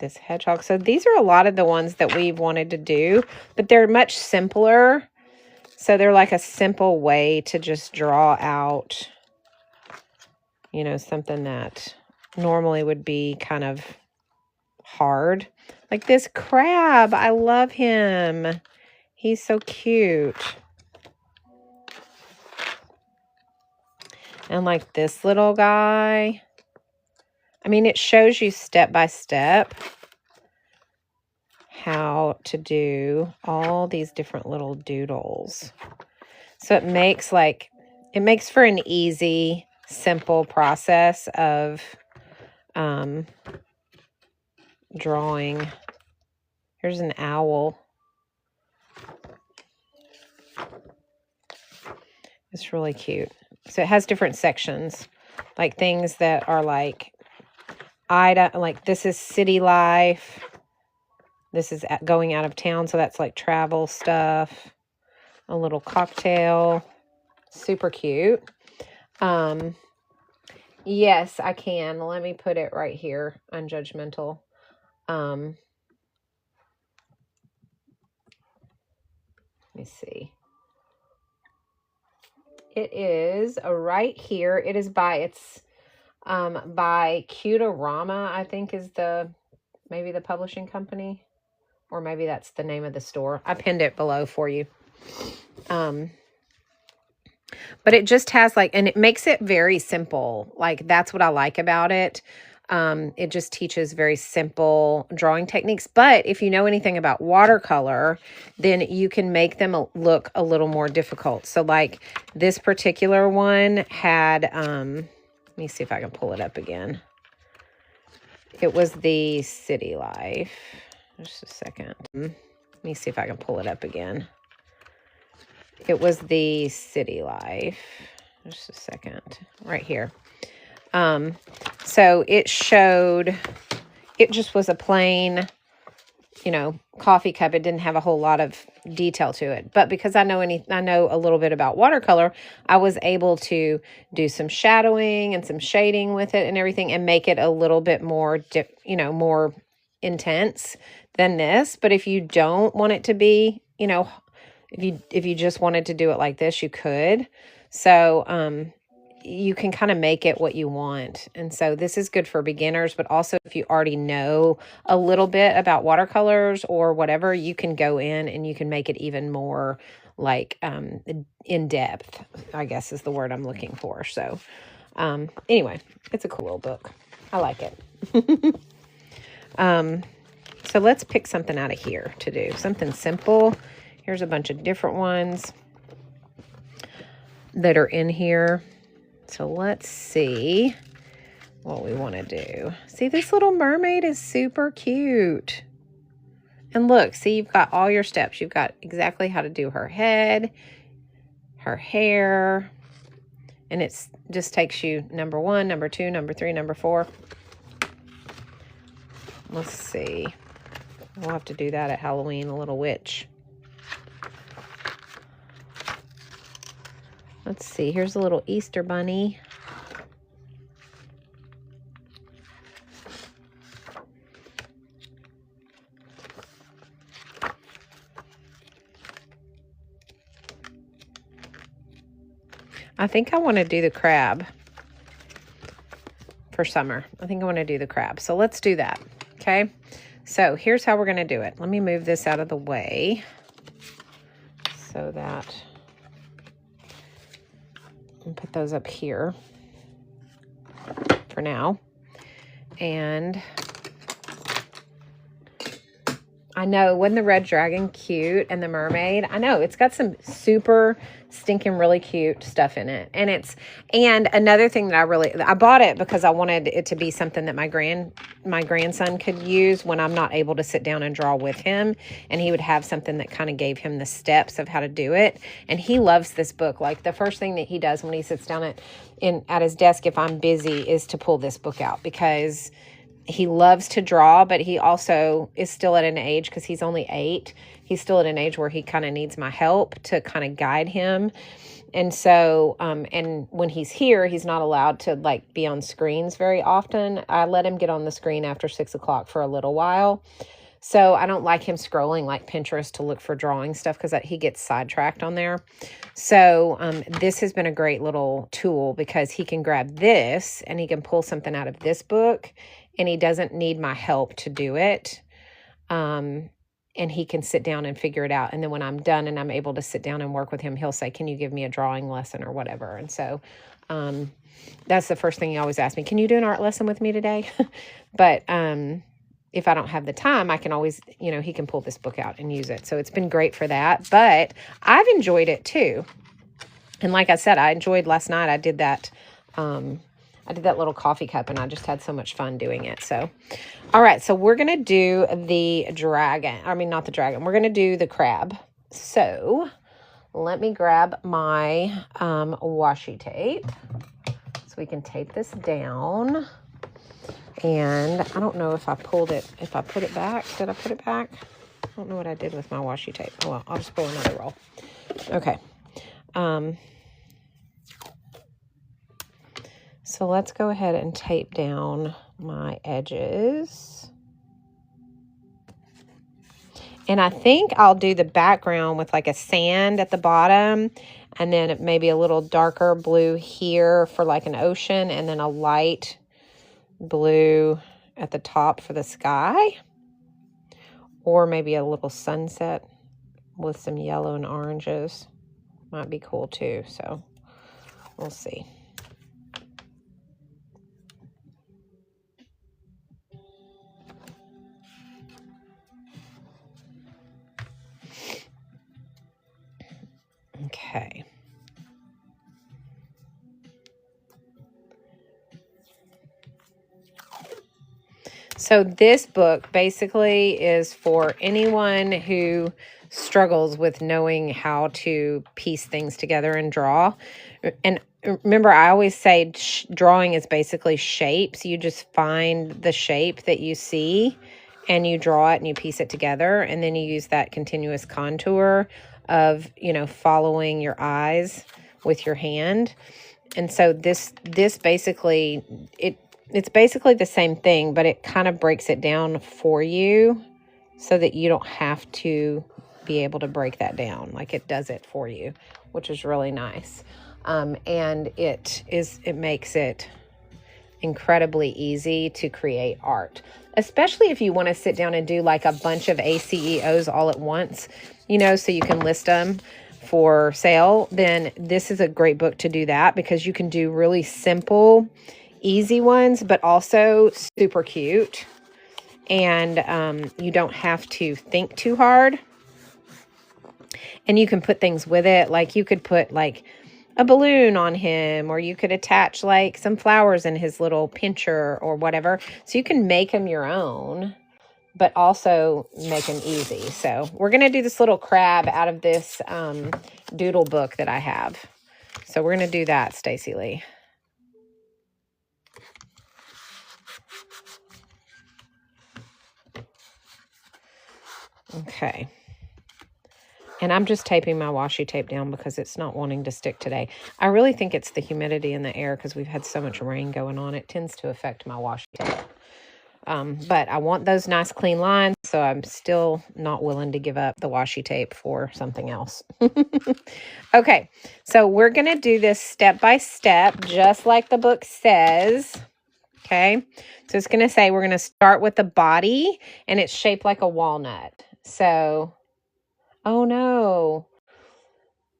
This hedgehog. So these are a lot of the ones that we've wanted to do, but they're much simpler. So they're like a simple way to just draw out, you know, something that normally would be kind of hard. Like this crab. I love him. He's so cute. And like this little guy. I mean, it shows you step by step how to do all these different little doodles. So it makes for an easy, simple process of drawing. Here's an owl. It's really cute. So it has different sections, like things that are like this is city life. This is going out of town, so that's like travel stuff. A little cocktail. Super cute. Yes, I can. Let me put it right here, unjudgmental. Let me see. It is right here. It is by Cuterama, I think is maybe the publishing company, or maybe that's the name of the store. I pinned it below for you. But it just has and it makes it very simple. Like that's what I like about it. It just teaches very simple drawing techniques. But if you know anything about watercolor, then you can make them look a little more difficult. So like this particular one had, let me see if I can pull it up again. It was the city life. Just a second. Let me see if I can pull it up again. It was the City Life. Just a second. Right here. So it showed, it just was a plain, you know, coffee cup. It didn't have a whole lot of detail to it. But because I know a little bit about watercolor, I was able to do some shadowing and some shading with it and everything and make it a little bit more, more intense than this. But if you don't want it to be, if you just wanted to do it like this, you could. So, you can kind of make it what you want. And so this is good for beginners, but also if you already know a little bit about watercolors or whatever, you can go in and you can make it even more like in depth, I guess is the word I'm looking for. So anyway, it's a cool little book. I like it. So let's pick something out of here to do. Something simple. Here's a bunch of different ones that are in here. So let's see what we want to do. See, this little mermaid is super cute. And look, see, you've got all your steps. You've got exactly how to do her head, her hair. And it just takes you number 1, number 2, number 3, number 4. Let's see. We'll have to do that at Halloween, a little witch. Let's see, here's a little Easter bunny. I think I want to do the crab for summer. I think I want to do the crab. So let's do that, okay? So here's how we're going to do it. Let me move this out of the way so that... and put those up here for now. And I know, wasn't the red dragon cute and the mermaid? I know, it's got some super stinking really cute stuff in it. And another thing that I bought it because I wanted it to be something that my grandson could use when I'm not able to sit down and draw with him, and he would have something that kind of gave him the steps of how to do it. And he loves this book. Like the first thing that he does when he sits down at his desk, if I'm busy, is to pull this book out because he loves to draw, but he also is still at an age, because he's only 8, he's still at an age where he kind of needs my help to kind of guide him. And so, and when he's here, he's not allowed to like be on screens very often. I let him get on the screen after 6 o'clock for a little while. So I don't like him scrolling like Pinterest to look for drawing stuff because he gets sidetracked on there. So this has been a great little tool because he can grab this and he can pull something out of this book, and he doesn't need my help to do it. And he can sit down and figure it out. And then when I'm done and I'm able to sit down and work with him, he'll say, can you give me a drawing lesson or whatever? And so that's the first thing he always asks me, can you do an art lesson with me today? But if I don't have the time, I can always, he can pull this book out and use it. So it's been great for that. But I've enjoyed it too. And like I said, I enjoyed last night. I did that little coffee cup, and I just had so much fun doing it. So, all right. So we're going to do the dragon. I mean, not the dragon. We're going to do the crab. So let me grab my washi tape so we can tape this down. And I don't know if I put it back. Did I put it back? I don't know what I did with my washi tape. Oh, well, I'll just pull another roll. Okay. So let's go ahead and tape down my edges. And I think I'll do the background with like a sand at the bottom, and then maybe a little darker blue here for like an ocean, and then a light blue at the top for the sky. Or maybe a little sunset with some yellow and oranges. Might be cool too, so we'll see. Okay. So this book basically is for anyone who struggles with knowing how to piece things together and draw. And remember, I always say drawing is basically shapes. You just find the shape that you see and you draw it and you piece it together. And then you use that continuous contour of, following your eyes with your hand. And so this basically, it's basically the same thing, but it kind of breaks it down for you so that you don't have to be able to break that down. Like, it does it for you, which is really nice. And it makes it incredibly easy to create art, especially if you want to sit down and do like a bunch of ACEOs all at once, so you can list them for sale. Then this is a great book to do that, because you can do really simple, easy ones, but also super cute. And you don't have to think too hard. And you can put things with it. Like, you could put like a balloon on him, or you could attach like some flowers in his little pincher or whatever. So you can make them your own, but also make them easy. So we're going to do this little crab out of this doodle book that I have. So we're going to do that, Stacy Lee. Okay. And I'm just taping my washi tape down because it's not wanting to stick today. I really think it's the humidity in the air because we've had so much rain going on. It tends to affect my washi tape. But I want those nice clean lines, so I'm still not willing to give up the washi tape for something else. Okay, so we're going to do this step by step, just like the book says. Okay, so it's going to say we're going to start with the body, and it's shaped like a walnut. So, oh no,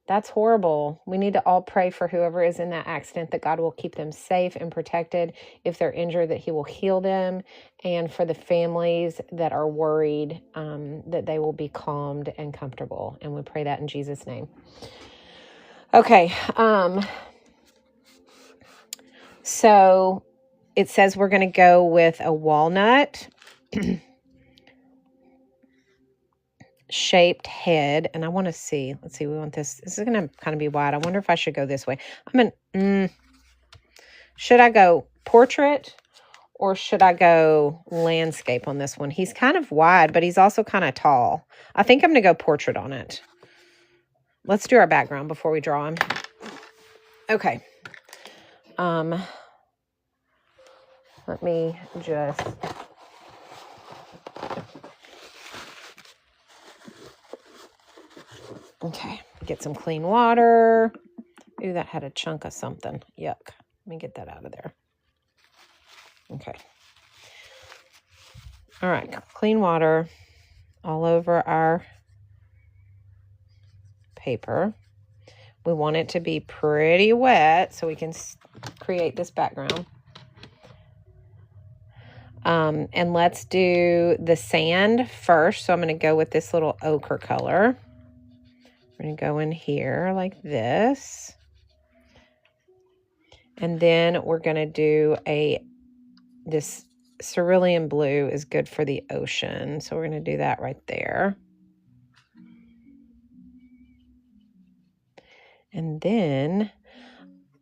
that's horrible. We need to all pray for whoever is in that accident, that God will keep them safe and protected. If they're injured, that he will heal them. And for the families that are worried, that they will be calmed and comfortable. And we pray that in Jesus' name. Okay. So it says we're going to go with a walnut shaped head. And I want to see, let's see, we want this. This is going to kind of be wide. I wonder if I should go this way. Should I go portrait or should I go landscape on this one? He's kind of wide, but he's also kind of tall. I think I'm going to go portrait on it. Let's do our background before we draw him. Okay. Let me just... Okay, get some clean water. Ooh, that had a chunk of something. Yuck. Let me get that out of there. Okay. All right, clean water all over our paper. We want it to be pretty wet so we can create this background. And let's do the sand first. So I'm going to go with this little ochre color. We're going to go in here like this. And then we're going to do this cerulean blue is good for the ocean. So we're going to do that right there. And then,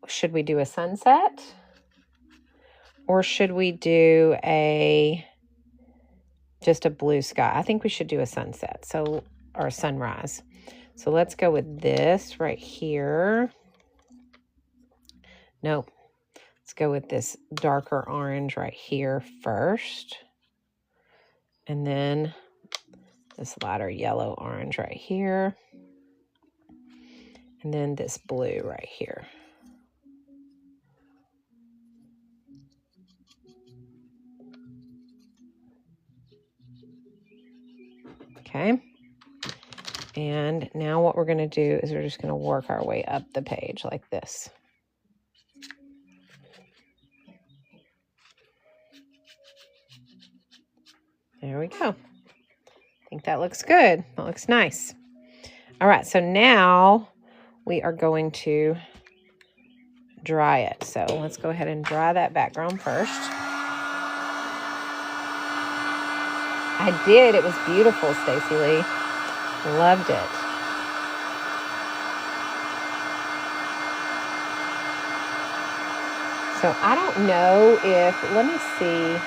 should we do a sunset? Or should we do just a blue sky? I think we should do a sunset, or a sunrise. So let's go with this right here. Nope. Let's go with this darker orange right here first. And then this lighter yellow orange right here. And then this blue right here. Okay. And now what we're going to do is we're just going to work our way up the page like this. There we go. I think that looks good. That looks nice. All right, so now we are going to dry it. So let's go ahead and dry that background first. I did. It was beautiful, Stacy Lee. Loved it. So I don't know if, let me see.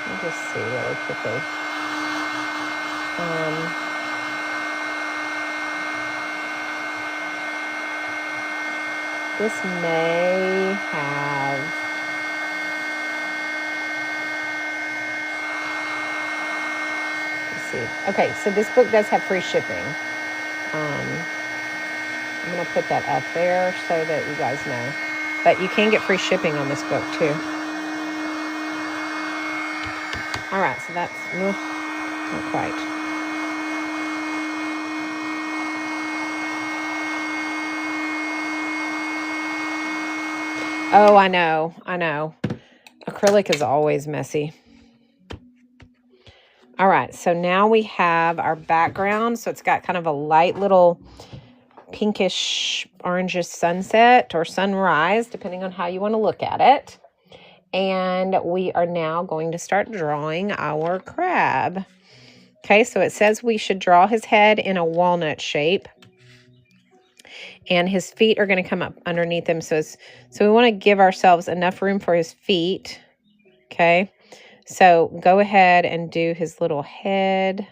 Let me just see really quickly. This may have, let's see. Okay, so this book does have free shipping. I'm going to put that up there so that you guys know. But you can get free shipping on this book too. All right, so that's not quite. Oh, I know. Acrylic is always messy. All right, so now we have our background. So it's got kind of a light little pinkish, orangish sunset or sunrise, depending on how you want to look at it. And we are now going to start drawing our crab. Okay, so it says we should draw his head in a walnut shape. And his feet are going to come up underneath him. So we want to give ourselves enough room for his feet. Okay, so go ahead and do his little head.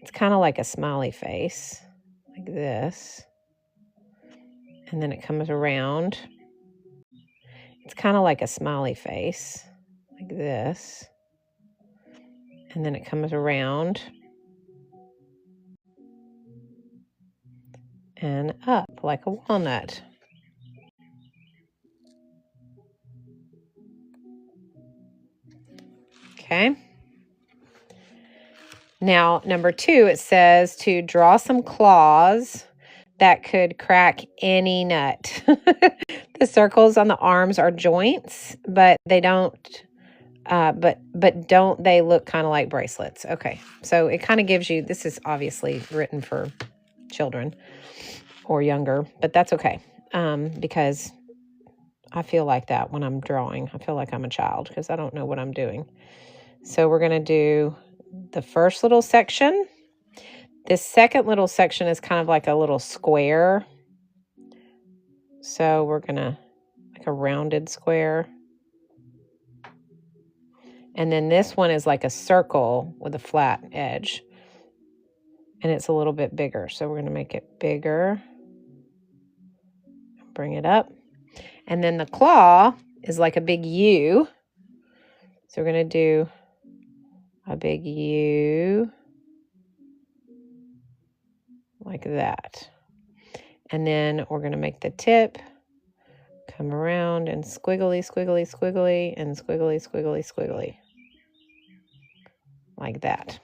It's kind of like a smiley face, like this. And then it comes around. It's kind of like a smiley face, like this. And then it comes around and up like a walnut. Okay. Now, number 2, it says to draw some claws that could crack any nut. The circles on the arms are joints, but they don't, but don't they look kind of like bracelets? Okay, so it kind of gives you, this is obviously written for children or younger, but that's okay, because I feel like that when I'm drawing. I feel like I'm a child because I don't know what I'm doing. So we're going to do the first little section. This second little section is kind of like a little square. So we're going to, like a rounded square. And then this one is like a circle with a flat edge. And it's a little bit bigger. So we're going to make it bigger. Bring it up. And then the claw is like a big U. So we're going to do a big U like that. And then we're going to make the tip come around and squiggly, squiggly, squiggly, and squiggly, squiggly, squiggly. Like that.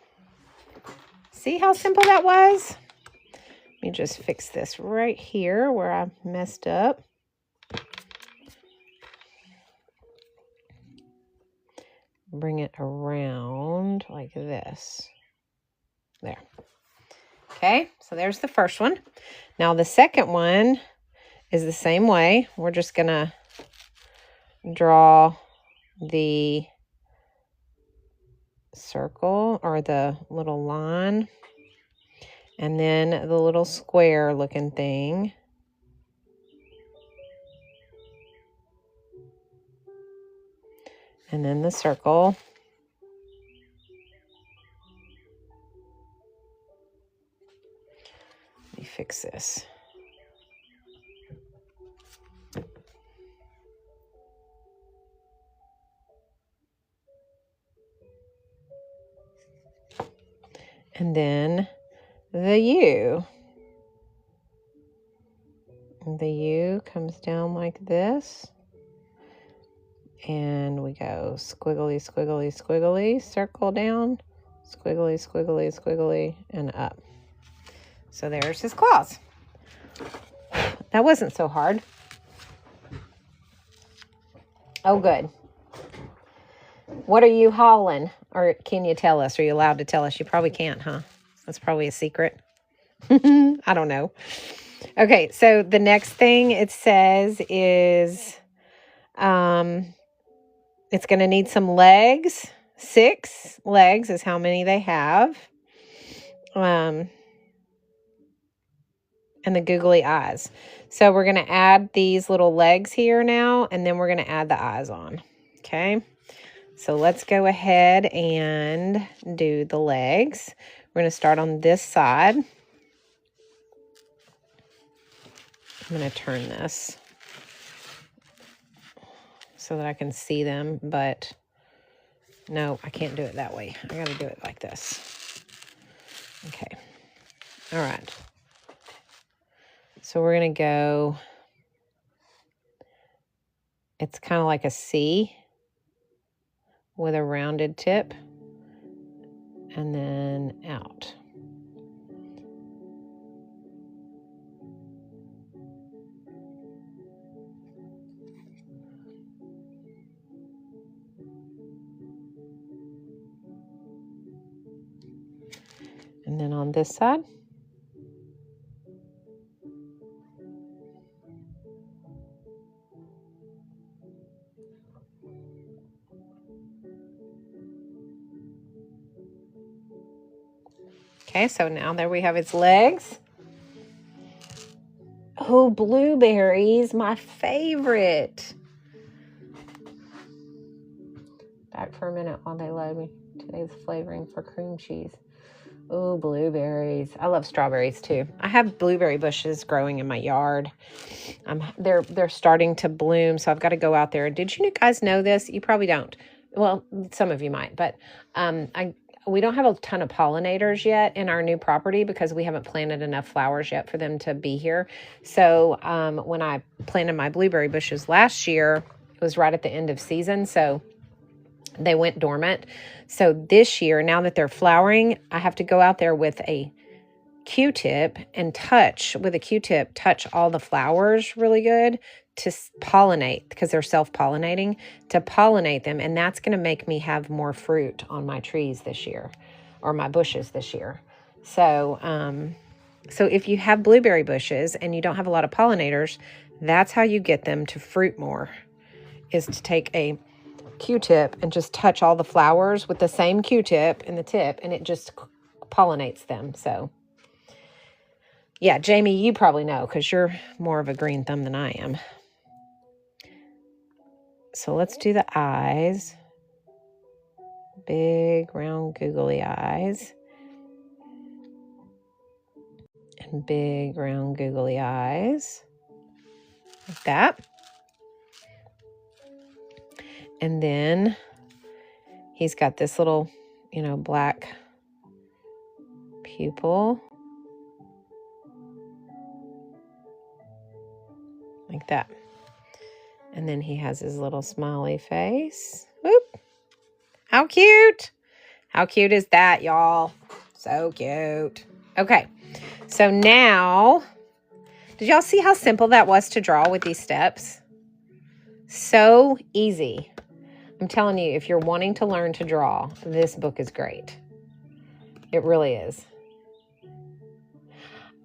See how simple that was? Let me just fix this right here where I messed up. Bring it around like this. There. Okay, so there's the first one. Now the second one is the same way. We're just going to draw the circle or the little line and then the little square looking thing. And then the circle. Let me fix this. And then the U. The U comes down like this. And we go squiggly, squiggly, squiggly, circle down, squiggly, squiggly, squiggly, and up. So there's his claws. That wasn't so hard. Oh, good. What are you hauling? Or can you tell us? Are you allowed to tell us? You probably can't, huh? That's probably a secret. I don't know. Okay, so the next thing it says is It's going to need some legs. 6 legs is how many they have. And the googly eyes. So we're going to add these little legs here now, and then we're going to add the eyes on. Okay. So let's go ahead and do the legs. We're going to start on this side. I'm going to turn this so that I can see them, but no, I can't do it that way. I got to do it like this. Okay. All right. So we're going to go, it's kind of like a C with a rounded tip, and then out. And then on this side. Okay, so now there we have its legs. Oh, blueberries, my favorite. Back for a minute while they load me. Today's flavoring for cream cheese. Oh, blueberries. I love strawberries too. I have blueberry bushes growing in my yard. They're starting to bloom, so I've got to go out there. Did you guys know this? You probably don't. Well, some of you might, but we don't have a ton of pollinators yet in our new property because we haven't planted enough flowers yet for them to be here. So when I planted my blueberry bushes last year, it was right at the end of season, so they went dormant. So this year, now that they're flowering, I have to go out there with a Q-tip and touch all the flowers really good to pollinate, because they're self-pollinating, to pollinate them. And that's going to make me have more fruit on my trees this year, or my bushes this year. So, so if you have blueberry bushes and you don't have a lot of pollinators, that's how you get them to fruit more, is to take a Q-tip and just touch all the flowers with the same Q-tip in the tip, and it just pollinates them. So yeah, Jamie, you probably know because you're more of a green thumb than I am. So let's do the eyes. Big, round, googly eyes. And big, round, googly eyes. Like that. And then he's got this little, black pupil. Like that. And then he has his little smiley face. Whoop. How cute. How cute is that, y'all? So cute. Okay. So now, did y'all see how simple that was to draw with these steps? So easy. I'm telling you, if you're wanting to learn to draw, this book is great. It really is.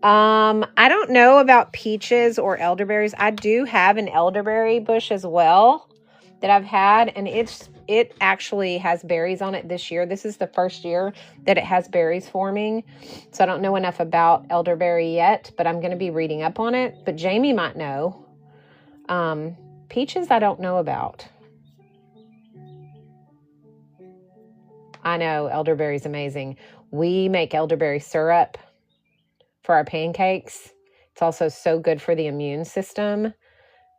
I don't know about peaches or elderberries. I do have an elderberry bush as well that I've had, and it actually has berries on it this year. This is the first year that it has berries forming. So I don't know enough about elderberry yet, but I'm going to be reading up on it. But Jamie might know. Peaches I don't know about. I know elderberry is amazing. We make elderberry syrup for our pancakes. It's also so good for the immune system.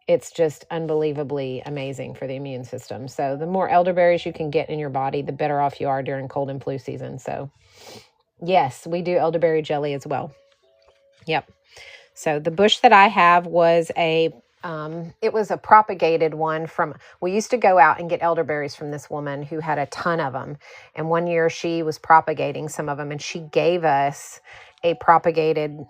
It's just unbelievably amazing for the immune system. So the more elderberries you can get in your body, the better off you are during cold and flu season. So yes, we do elderberry jelly as well. Yep. So the bush that I have was it was a propagated one we used to go out and get elderberries from this woman who had a ton of them. And one year she was propagating some of them, and she gave us a propagated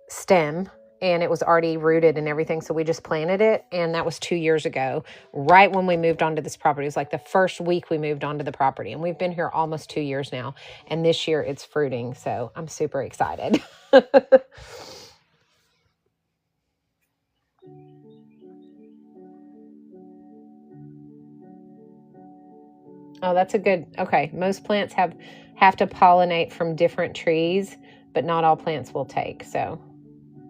stem, and it was already rooted and everything. So we just planted it, and that was 2 years ago, right when we moved onto this property. It was like the first week we moved onto the property, and we've been here almost 2 years now. And this year it's fruiting. So I'm super excited. Oh, that's a good, okay. Most plants have to pollinate from different trees, but not all plants will take. So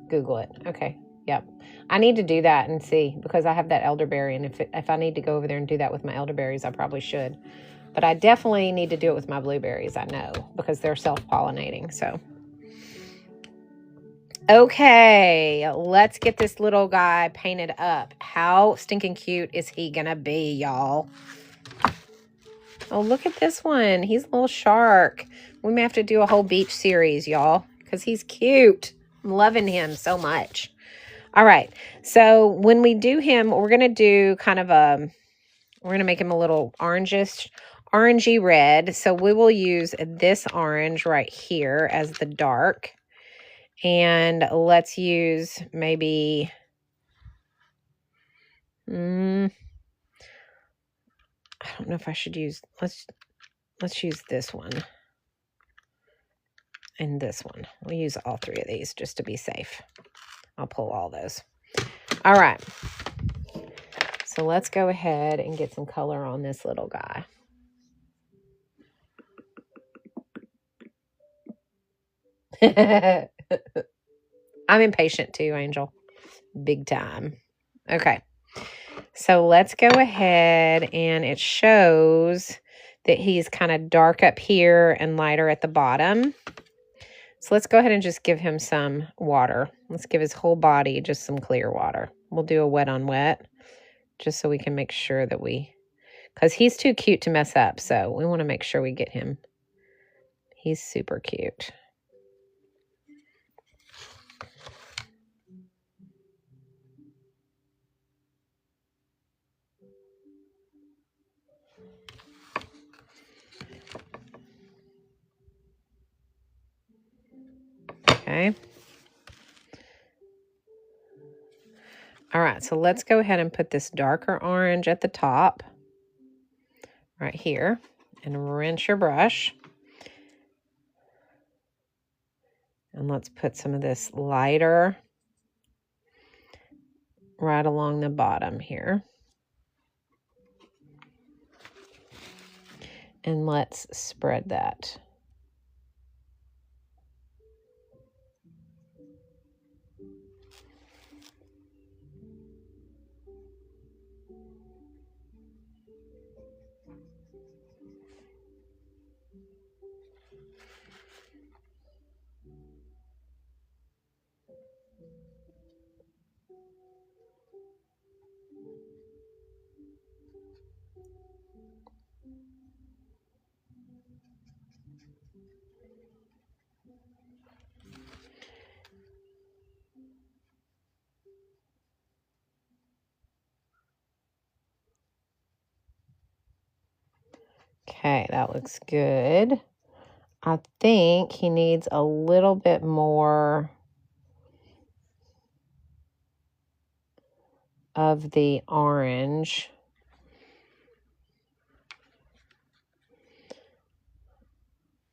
Google it. Okay. Yep. I need to do that and see, because I have that elderberry. And if I need to go over there and do that with my elderberries, I probably should. But I definitely need to do it with my blueberries, I know, because they're self-pollinating. So, okay, let's get this little guy painted up. How stinking cute is he gonna be, y'all? Oh, look at this one. He's a little shark. We may have to do a whole beach series, y'all, because he's cute. I'm loving him so much. All right, so when we do him, we're gonna do kind of we're gonna make him a little orangey red. So we will use this orange right here as the dark. And let's use maybe, I don't know if I should use, let's use this one and this one. We'll use all three of these just to be safe. I'll pull all those. All right. So let's go ahead and get some color on this little guy. I'm impatient too, Angel. Big time. Okay. So let's go ahead, and it shows that he's kind of dark up here and lighter at the bottom. So let's go ahead and just give him some water. Let's give his whole body just some clear water. We'll do a wet on wet just so we can make sure that because he's too cute to mess up. So we want to make sure we get him. He's super cute. Okay. All right, so let's go ahead and put this darker orange at the top right here and rinse your brush. And let's put some of this lighter right along the bottom here. And let's spread that. Okay, that looks good. I think he needs a little bit more of the orange.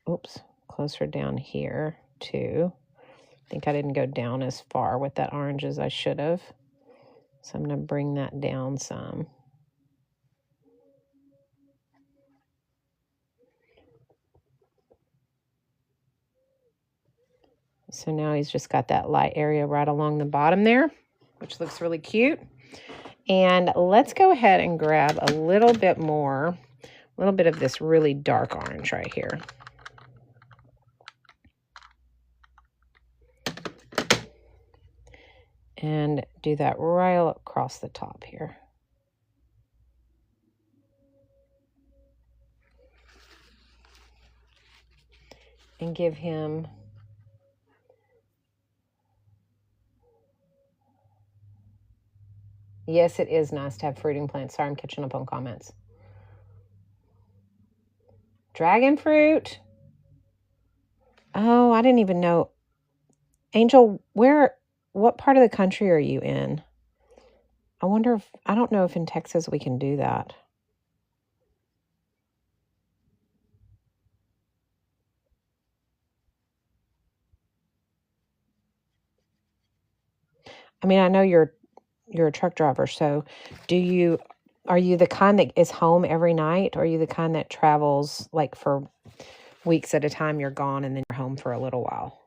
Oops, closer down here too. I think I didn't go down as far with that orange as I should have. So I'm going to bring that down some. So now he's just got that light area right along the bottom there, which looks really cute. And let's go ahead and grab a little bit of this really dark orange right here. And do that right across the top here. And give him yes, it is nice to have fruiting plants. Sorry, I'm catching up on comments. Dragon fruit. Oh, I didn't even know. Angel, what part of the country are you in? I don't know if in Texas we can do that. I mean, I know you're a truck driver, so do you Are you the kind that is home every night? Or are you the kind that travels like for weeks at a time, you're gone and then you're home for a little while?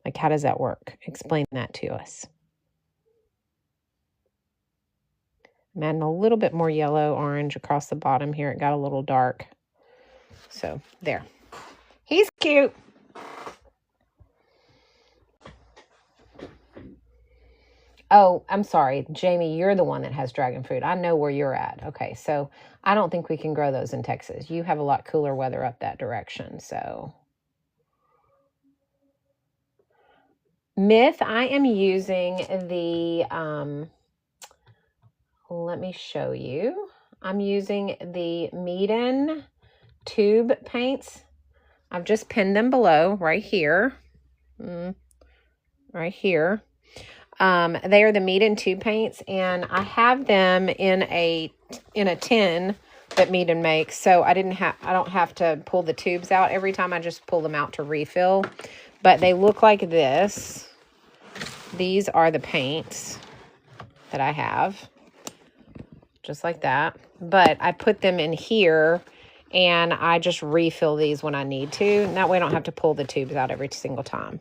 Like, how does that work? Explain that to us. I'm adding a little bit more yellow, orange across the bottom here. It got a little dark. So, there. He's cute. Oh, I'm sorry. Jamie, you're the one that has dragon fruit. I know where you're at. Okay, so I don't think we can grow those in Texas. You have a lot cooler weather up that direction, so. Myth, I am using the, let me show you. I'm using the Meeden tube paints. I've just pinned them below right here. Right here. They are the Meeden tube paints, and I have them in a tin that Meeden makes, so I don't have to pull the tubes out every time. I just pull them out to refill. But they look like this. These are the paints that I have, just like that. But I put them in here, and I just refill these when I need to. And that way I don't have to pull the tubes out every single time.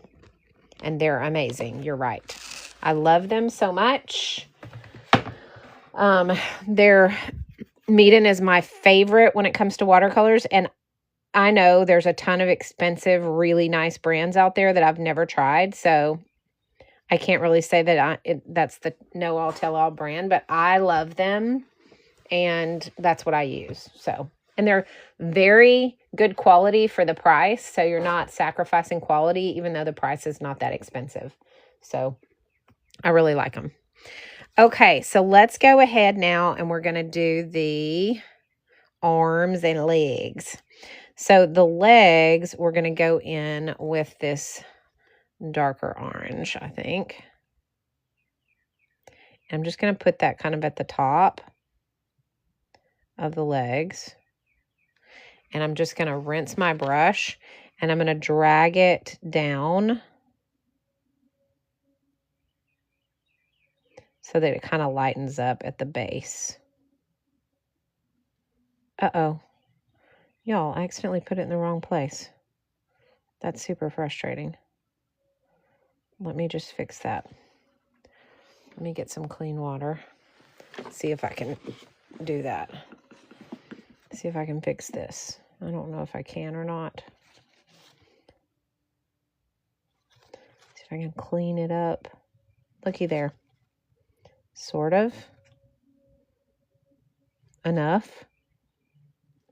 And they're amazing. You're right. I love them so much. Meeden is my favorite when it comes to watercolors. And I know there's a ton of expensive, really nice brands out there that I've never tried. So I can't really say that that's the know-all, tell-all brand. But I love them. And that's what I use. So, and they're very good quality for the price. So you're not sacrificing quality, even though the price is not that expensive. So I really like them. Okay, so let's go ahead now and we're going to do the arms and legs. So the legs, we're going to go in with this darker orange, I think. I'm just going to put that kind of at the top of the legs. And I'm just going to rinse my brush and I'm going to drag it down so that it kind of lightens up at the base. Uh-oh. Y'all, I accidentally put it in the wrong place. That's super frustrating. Let me just fix that. Let me get some clean water. See if I can do that. See if I can fix this. I don't know if I can or not. See if I can clean it up. Looky there. Sort of. Enough.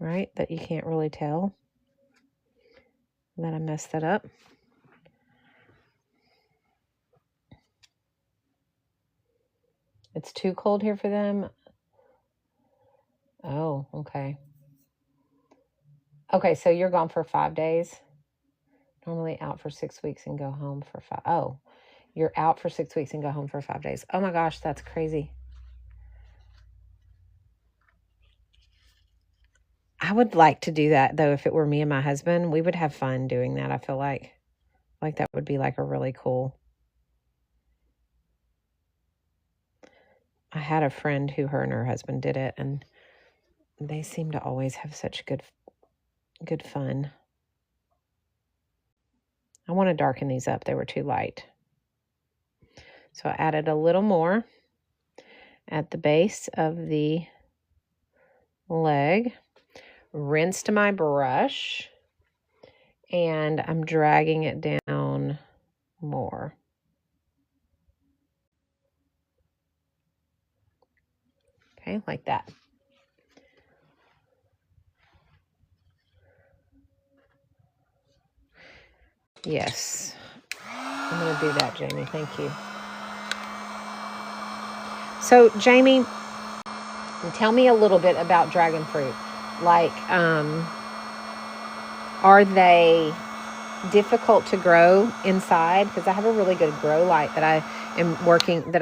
Right? That you can't really tell that I messed that up. It's too cold here for them. Oh, okay. Okay, so you're gone for 5 days. Normally out for 6 weeks and go home for 5. Oh, you're out for 6 weeks and go home for 5 days. Oh my gosh, that's crazy. I would like to do that, though, if it were me and my husband. We would have fun doing that, I feel like. Like that would be like a really cool. I had a friend who her and her husband did it, and they seem to always have such good fun. I want to darken these up. They were too light. So I added a little more at the base of the leg. Rinsed my brush, and I'm dragging it down more. Okay, like that. Yes. I'm going to do that, Jamie. Thank you. So, Jamie, tell me a little bit about dragon fruit. Like, are they difficult to grow inside? Because I have a really good grow light that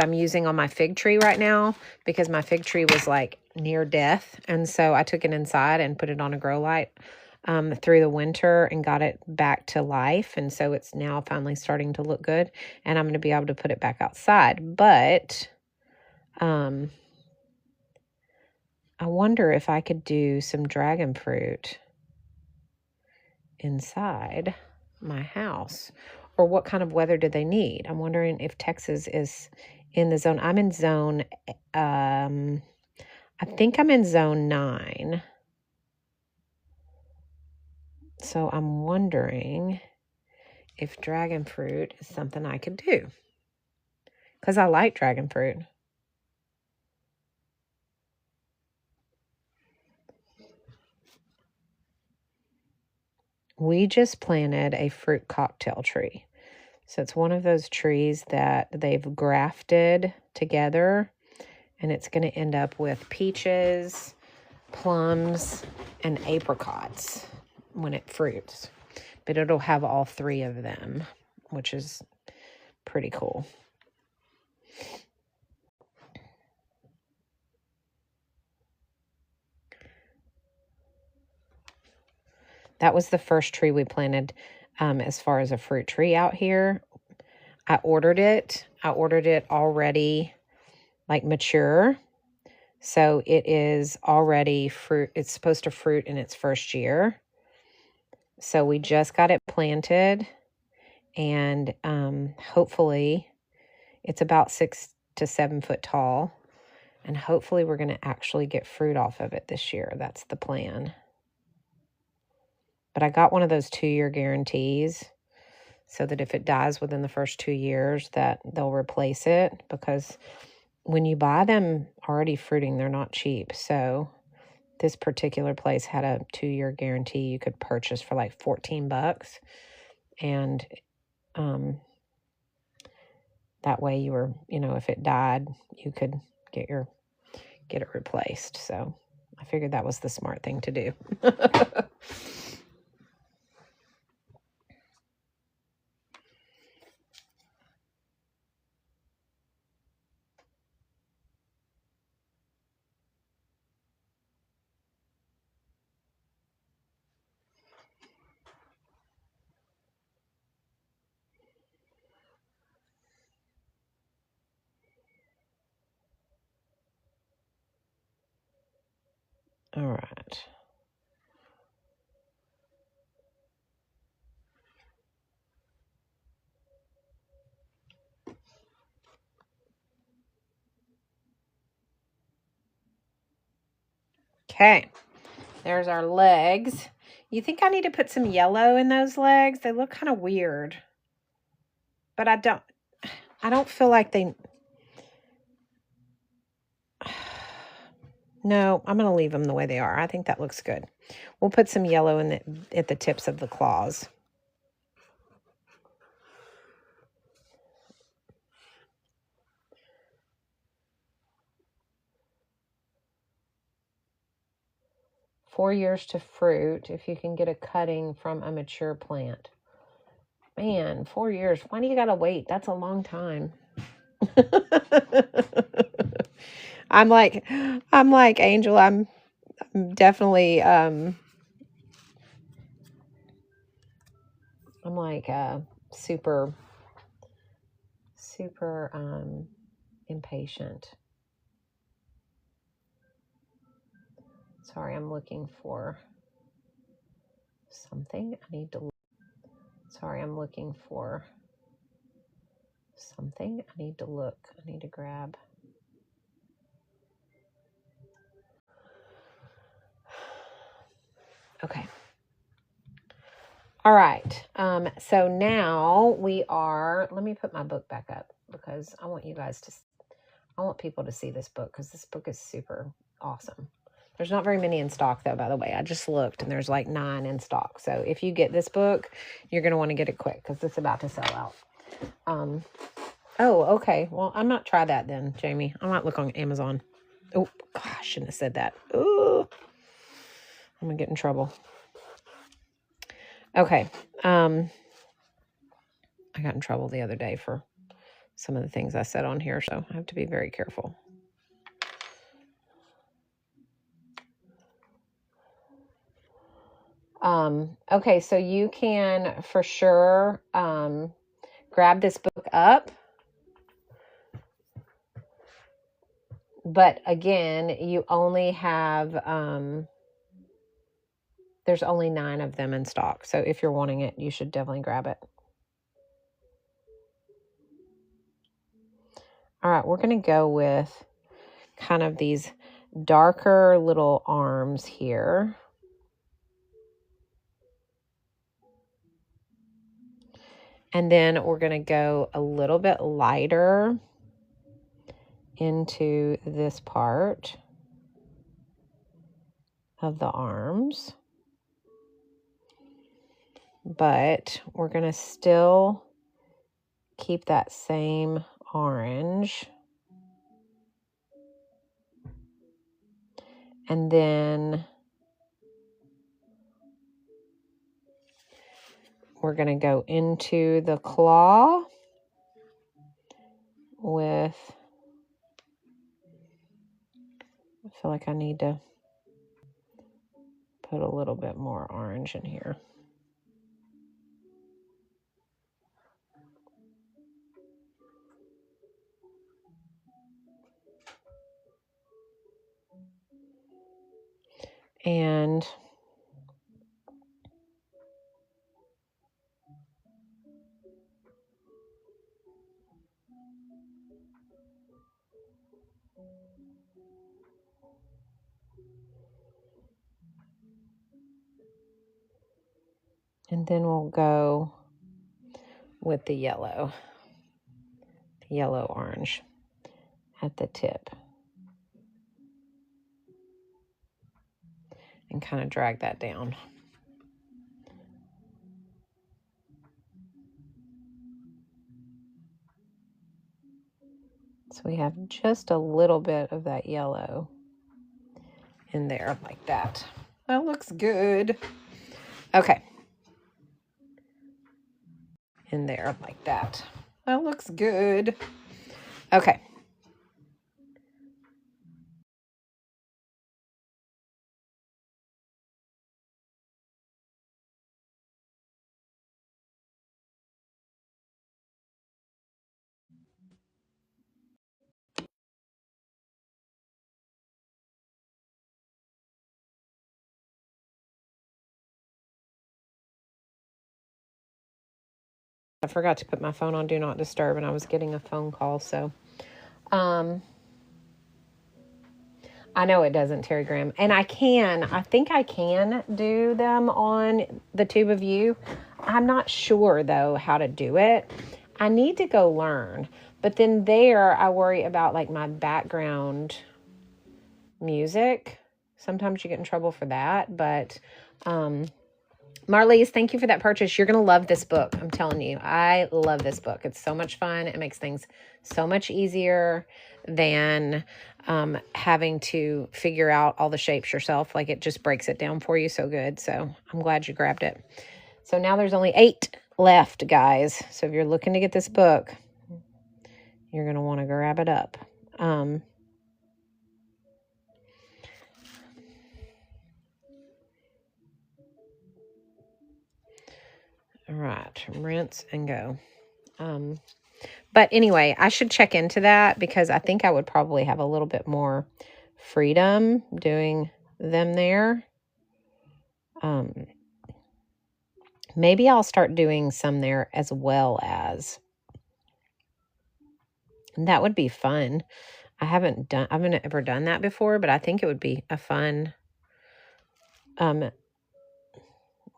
I'm using on my fig tree right now, because my fig tree was like near death. And so I took it inside and put it on a grow light through the winter and got it back to life. And so it's now finally starting to look good, and I'm going to be able to put it back outside. But I wonder if I could do some dragon fruit inside my house, or what kind of weather do they need? I'm wondering if Texas is in the zone. I'm in zone, I think I'm in zone 9. So I'm wondering if dragon fruit is something I could do, because I like dragon fruit. We just planted a fruit cocktail tree. So it's one of those trees that they've grafted together, and it's going to end up with peaches, plums, and apricots when it fruits. But it'll have all 3 of them, which is pretty cool. That was the first tree we planted as far as a fruit tree out here. I ordered it. I ordered it already, like, mature. So it is already fruit. It's supposed to fruit in its first year. So we just got it planted, and hopefully it's about 6 to 7 foot tall. And hopefully we're going to actually get fruit off of it this year. That's the plan. But I got one of those 2-year guarantees, so that if it dies within the first 2 years, that they'll replace it, because when you buy them already fruiting, they're not cheap. So this particular place had a 2-year guarantee you could purchase for like $14. And that way you were, if it died, you could get it replaced. So I figured that was the smart thing to do. All right. Okay. There's our legs. You think I need to put some yellow in those legs? They look kind of weird. But I don't feel like they... No, I'm going to leave them the way they are. I think that looks good. We'll put some yellow at the tips of the claws. "4 years to fruit if you can get a cutting from a mature plant." Man, 4 years. Why do you got to wait? That's a long time. I'm like Angel. I'm definitely I'm like super impatient. Sorry, I'm looking for something. Sorry, I'm looking for something. I need to grab. Okay. All right. So now we are, let me put my book back up, because I want people to see this book, because this book is super awesome. There's not very many in stock, though, by the way. I just looked, and there's like 9 in stock. So if you get this book, you're going to want to get it quick, because it's about to sell out. Oh, okay. Well, I might try that then, Jamie. I might look on Amazon. Oh, gosh, I shouldn't have said that. Ooh, I'm going to get in trouble. Okay. I got in trouble the other day for some of the things I said on here, so I have to be very careful. Okay, so you can for sure grab this book up. But again, you only have, there's only 9 of them in stock. So if you're wanting it, you should definitely grab it. All right, we're going to go with kind of these darker little arms here. And then we're going to go a little bit lighter into this part of the arms. But we're going to still keep that same orange. And then we're going to go into the claw with, I feel like I need to put a little bit more orange in here. And then we'll go with the yellow orange at the tip. And kind of drag that down. So we have just a little bit of that yellow in there like that. That looks good. Okay. In there like that. That looks good. Okay. I forgot to put my phone on Do Not Disturb, and I was getting a phone call, so I know it doesn't, Terry Graham. And I think I can do them on the Tube of You. I'm not sure, though, how to do it. I need to go learn. But then there, I worry about, like, my background music. Sometimes you get in trouble for that, but Marlies, thank you for that purchase. You're going to love this book. I'm telling you, I love this book. It's so much fun. It makes things so much easier than having to figure out all the shapes yourself. Like, it just breaks it down for you so good. So I'm glad you grabbed it. So now there's only 8 left, guys. So if you're looking to get this book, you're going to want to grab it up. All right, rinse and go. But anyway, I should check into that because I think I would probably have a little bit more freedom doing them there. Maybe I'll start doing some there as well as. And that would be fun. I haven't ever done that before, but I think it would be a fun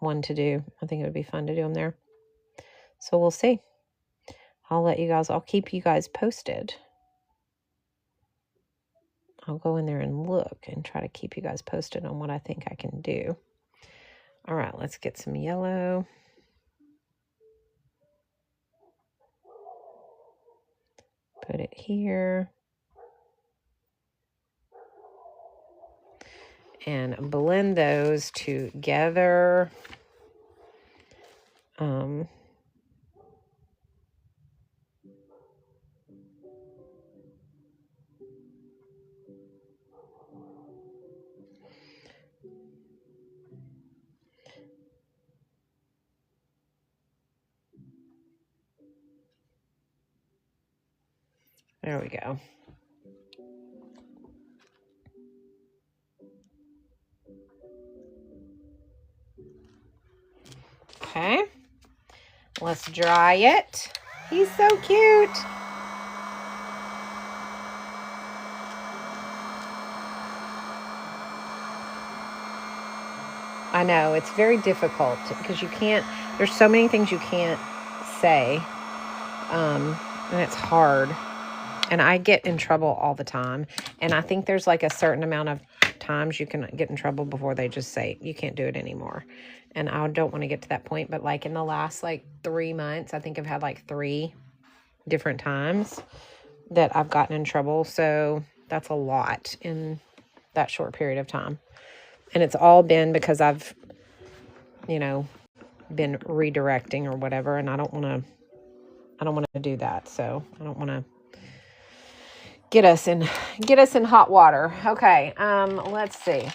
one to do. I think it would be fun to do them there. So we'll see. I'll keep you guys posted. I'll go in there and look and try to keep you guys posted on what I think I can do. All right, let's get some yellow. Put it here. And blend those together. There we go. Okay. Let's dry it. He's so cute. I know, it's very difficult because you can't, there's so many things you can't say, and it's hard. And I get in trouble all the time. And I think there's like a certain amount of times you can get in trouble before they just say, you can't do it anymore. And I don't want to get to that point. But like in the last like 3 months, I think I've had like 3 different times that I've gotten in trouble. So that's a lot in that short period of time. And it's all been because I've, you know, been redirecting or whatever. And I don't want to do that. So I don't want to get us in hot water. Okay. Let's see.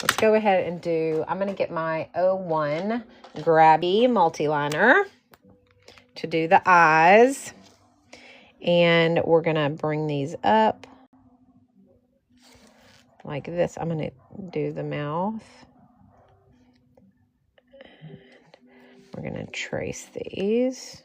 Let's go ahead and I'm going to get my 01 Grabby multi-liner to do the eyes. And we're going to bring these up like this. I'm going to do the mouth. We're going to trace these.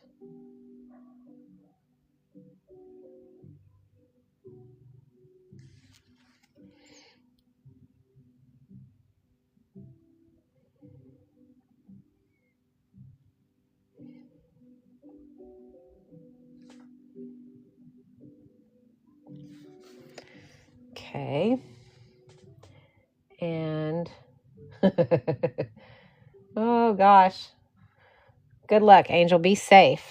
Okay. And oh gosh. Good luck, Angel. Be safe.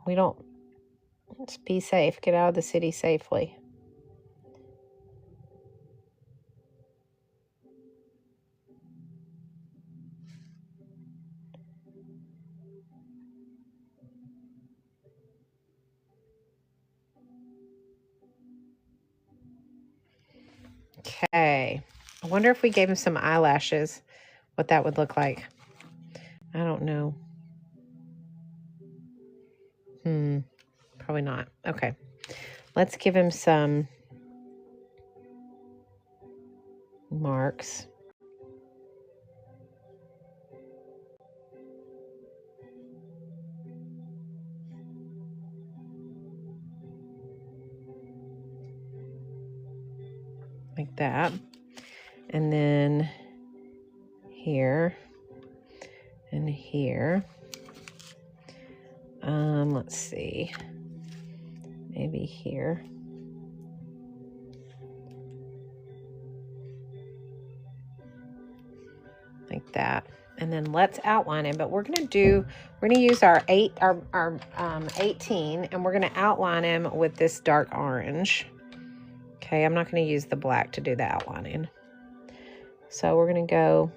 Let's be safe. Get out of the city safely. Okay. I wonder if we gave him some eyelashes, what that would look like. I don't know. Probably not. Okay. Let's give him some marks. Like that. And then here and here. Let's see. Maybe here. Like that. And then let's outline it. But we're gonna use our 18, and we're gonna outline him with this dark orange. Okay, I'm not gonna use the black to do the outlining. So we're gonna go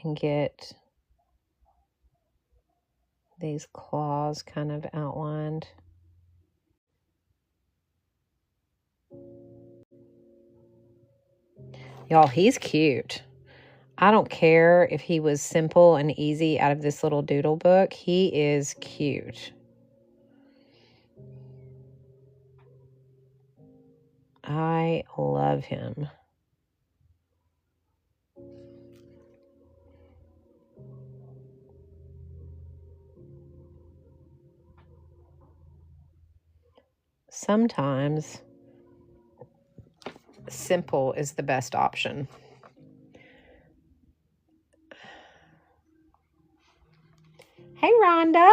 and get these claws kind of outlined. Y'all, he's cute. I don't care if he was simple and easy out of this little doodle book. He is cute. I love him. Sometimes simple is the best option. Hey, Rhonda.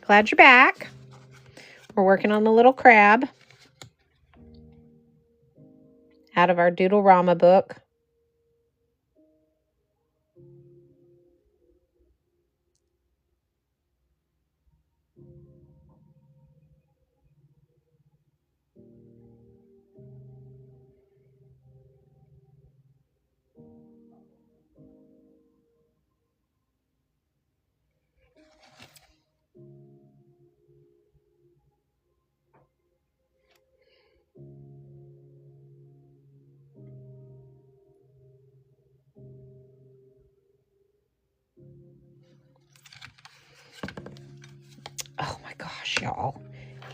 Glad you're back. We're working on the little crab out of our Doodle-Rama book.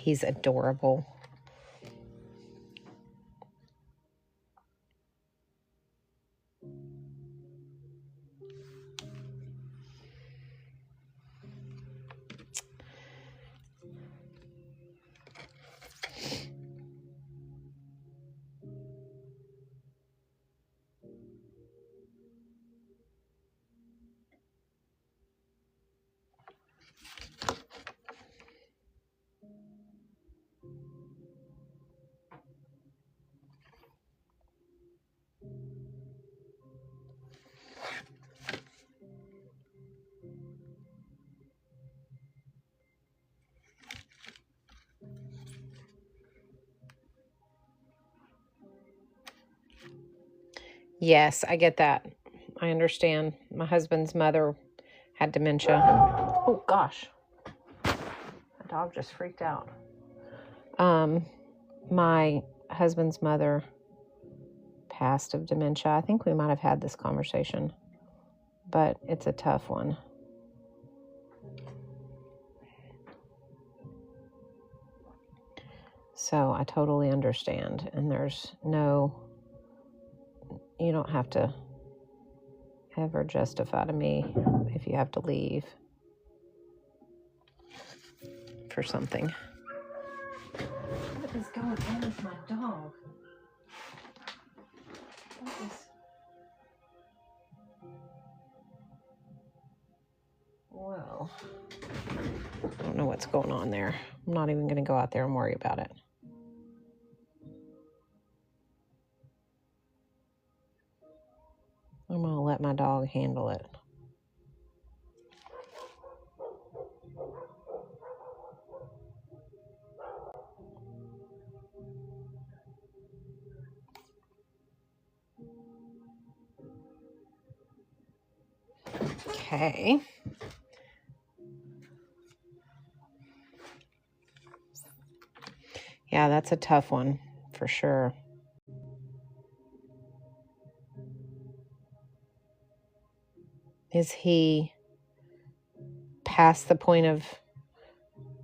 he's adorable. Yes, I get that. I understand. My husband's mother had dementia. Oh, gosh. The dog just freaked out. My husband's mother passed of dementia. I think we might have had this conversation, but it's a tough one. So I totally understand. And there's no, you don't have to ever justify to me if you have to leave for something. What is going on with my dog? What is... Whoa. I don't know what's going on there. I'm not even going to go out there and worry about it. I'm going to let my dog handle it. Okay. Yeah, that's a tough one for sure. Is he past the point of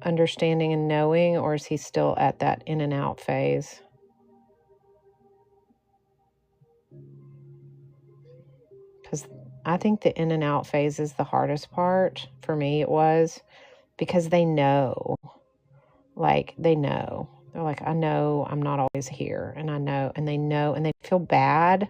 understanding and knowing, or is he still at that in and out phase? Because I think the in and out phase is the hardest part. For me, it was because they know. Like, they know. They're like, I know I'm not always here. And I know. And they feel bad,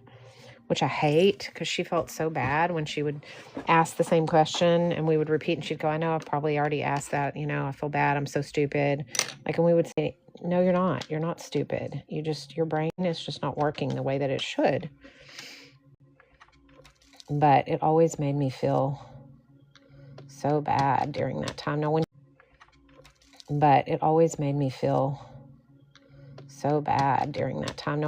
which I hate, because she felt so bad when she would ask the same question and we would repeat, and she'd go, I know I've probably already asked that. I feel bad. I'm so stupid. Like, and we would say, no, you're not. You're not stupid. Your brain is just not working the way that it should. But it always made me feel so bad during that time. Now,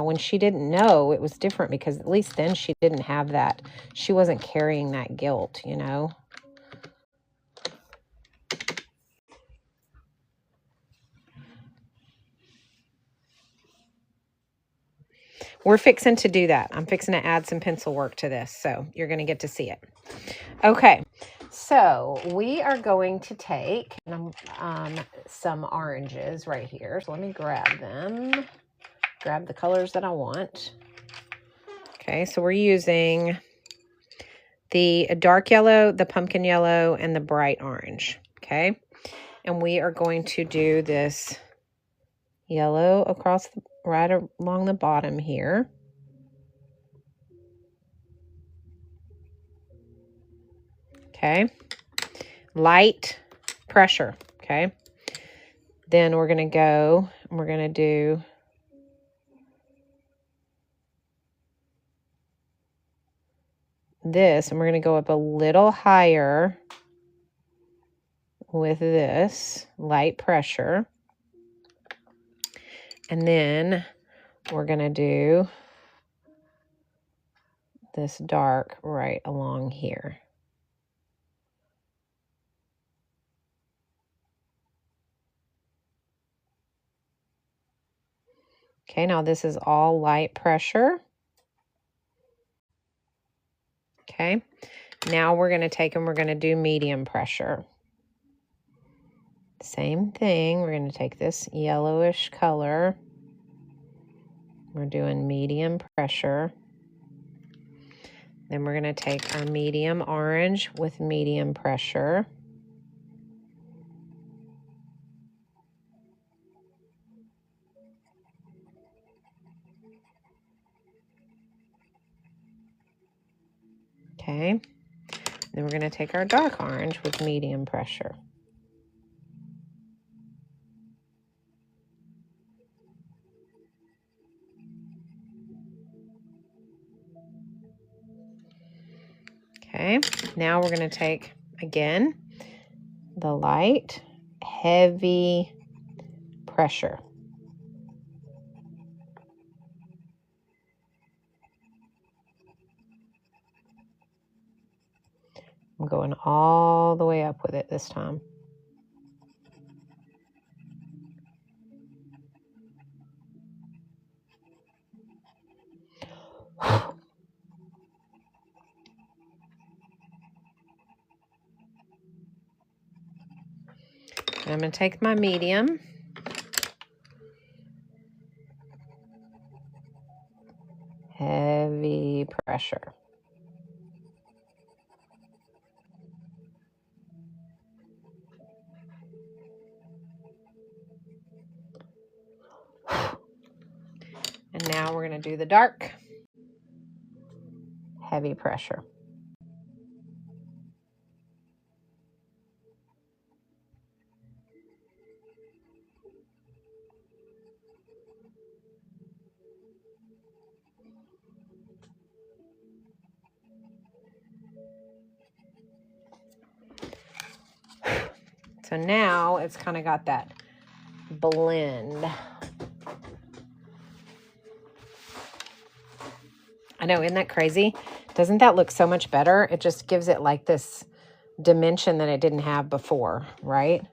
when she didn't know, it was different, because at least then she didn't have that. She wasn't carrying that guilt, We're fixing to do that. I'm fixing to add some pencil work to this, so you're going to get to see it. Okay, so we are going to take some oranges right here. So let me grab them. Grab the colors that I want. Okay, so we're using the dark yellow, the pumpkin yellow, and the bright orange. Okay, and we are going to do this yellow across right along the bottom here. Okay, light pressure. Okay, then we're going to go and we're going to do this, and we're going to go up a little higher with this light pressure. And then we're going to do this dark right along here. Okay, now this is all light pressure. Okay, now we're going to take and we're going to do medium pressure. Same thing. We're going to take this yellowish color. We're doing medium pressure. Then we're going to take our medium orange with medium pressure. Okay. Then we're going to take our dark orange with medium pressure. Okay, now we're going to take, again, the light, heavy pressure. I'm going all the way up with it this time. I'm going to take my medium. Heavy pressure. And now we're going to do the dark. Heavy pressure. So now it's kind of got that blend. I know, isn't that crazy? Doesn't that look so much better? It just gives it like this dimension that it didn't have before, right?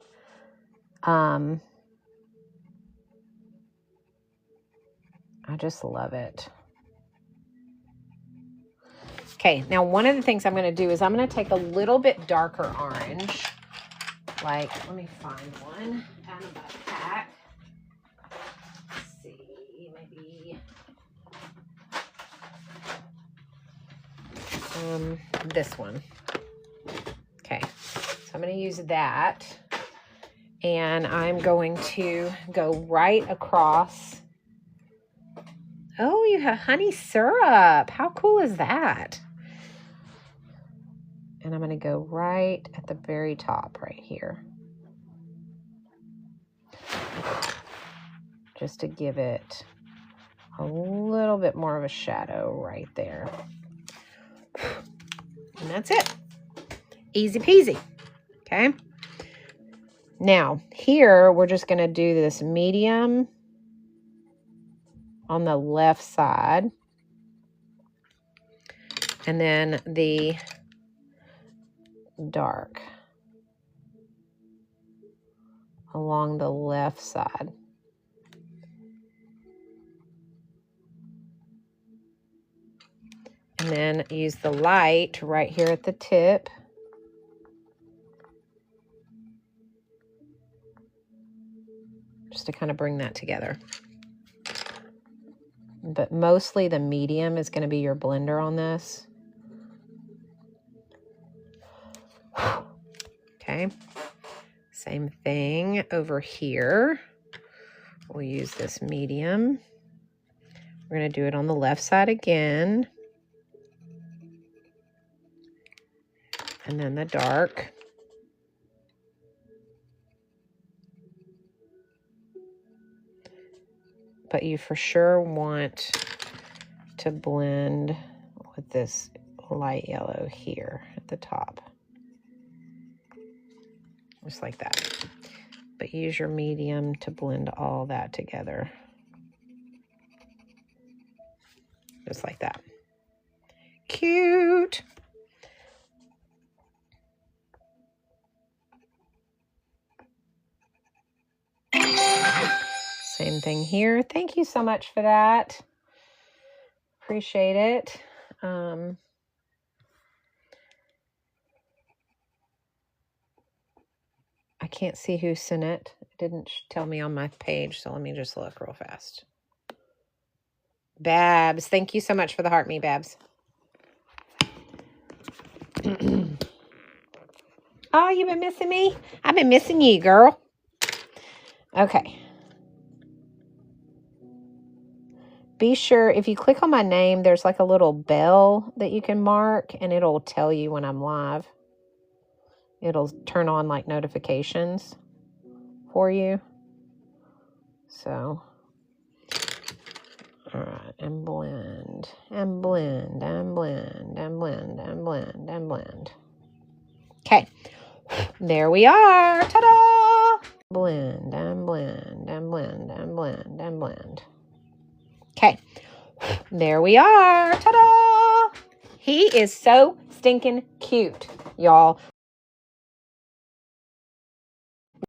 I just love it. Okay, now one of the things I'm going to do is I'm going to take a little bit darker orange. Like, let me find one out of my pack. Let's see, maybe this one. Okay, so I'm going to use that. And I'm going to go right across. Oh, you have honey syrup. How cool is that? And I'm going to go right at the very top right here. Just to give it a little bit more of a shadow right there. And that's it. Easy peasy. Okay. Now, here we're just going to do this medium on the left side. And then the dark along the left side. And then use the light right here at the tip. Just to kind of bring that together. But mostly the medium is going to be your blender on this. Okay. Same thing over here. We'll use this medium. We're going to do it on the left side again. And then the dark. But you for sure want to blend with this light yellow here at the top. Just like that. But use your medium to blend all that together. Just like that. Cute. Same thing here. Thank you so much for that. Appreciate it. I I can't see who sent it. It didn't tell me on my page, so let me just look real fast. Babs, thank you so much for the heart me, Babs. Oh, you've been missing me? I've been missing you, girl. Okay. Be sure, if you click on my name, there's like a little bell that you can mark, and it'll tell you when I'm live. It'll turn on like notifications for you. So, all right, and blend, and blend, and blend, and blend, and blend, and blend. Okay, there we are. Ta-da! Blend, and blend, and blend, and blend, and blend. Okay, there we are. Ta-da! He is so stinking cute, y'all.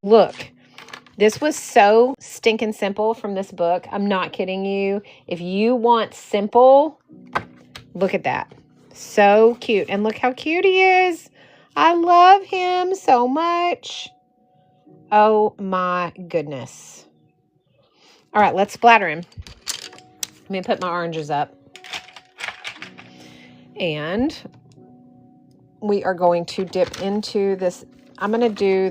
Look, this was so stinking simple from this book. I'm not kidding you. If you want simple, look at that. So cute. And look how cute he is. I love him so much. Oh my goodness. All right, let's splatter him. Let me put my oranges up. And we are going to dip into this. I'm going to do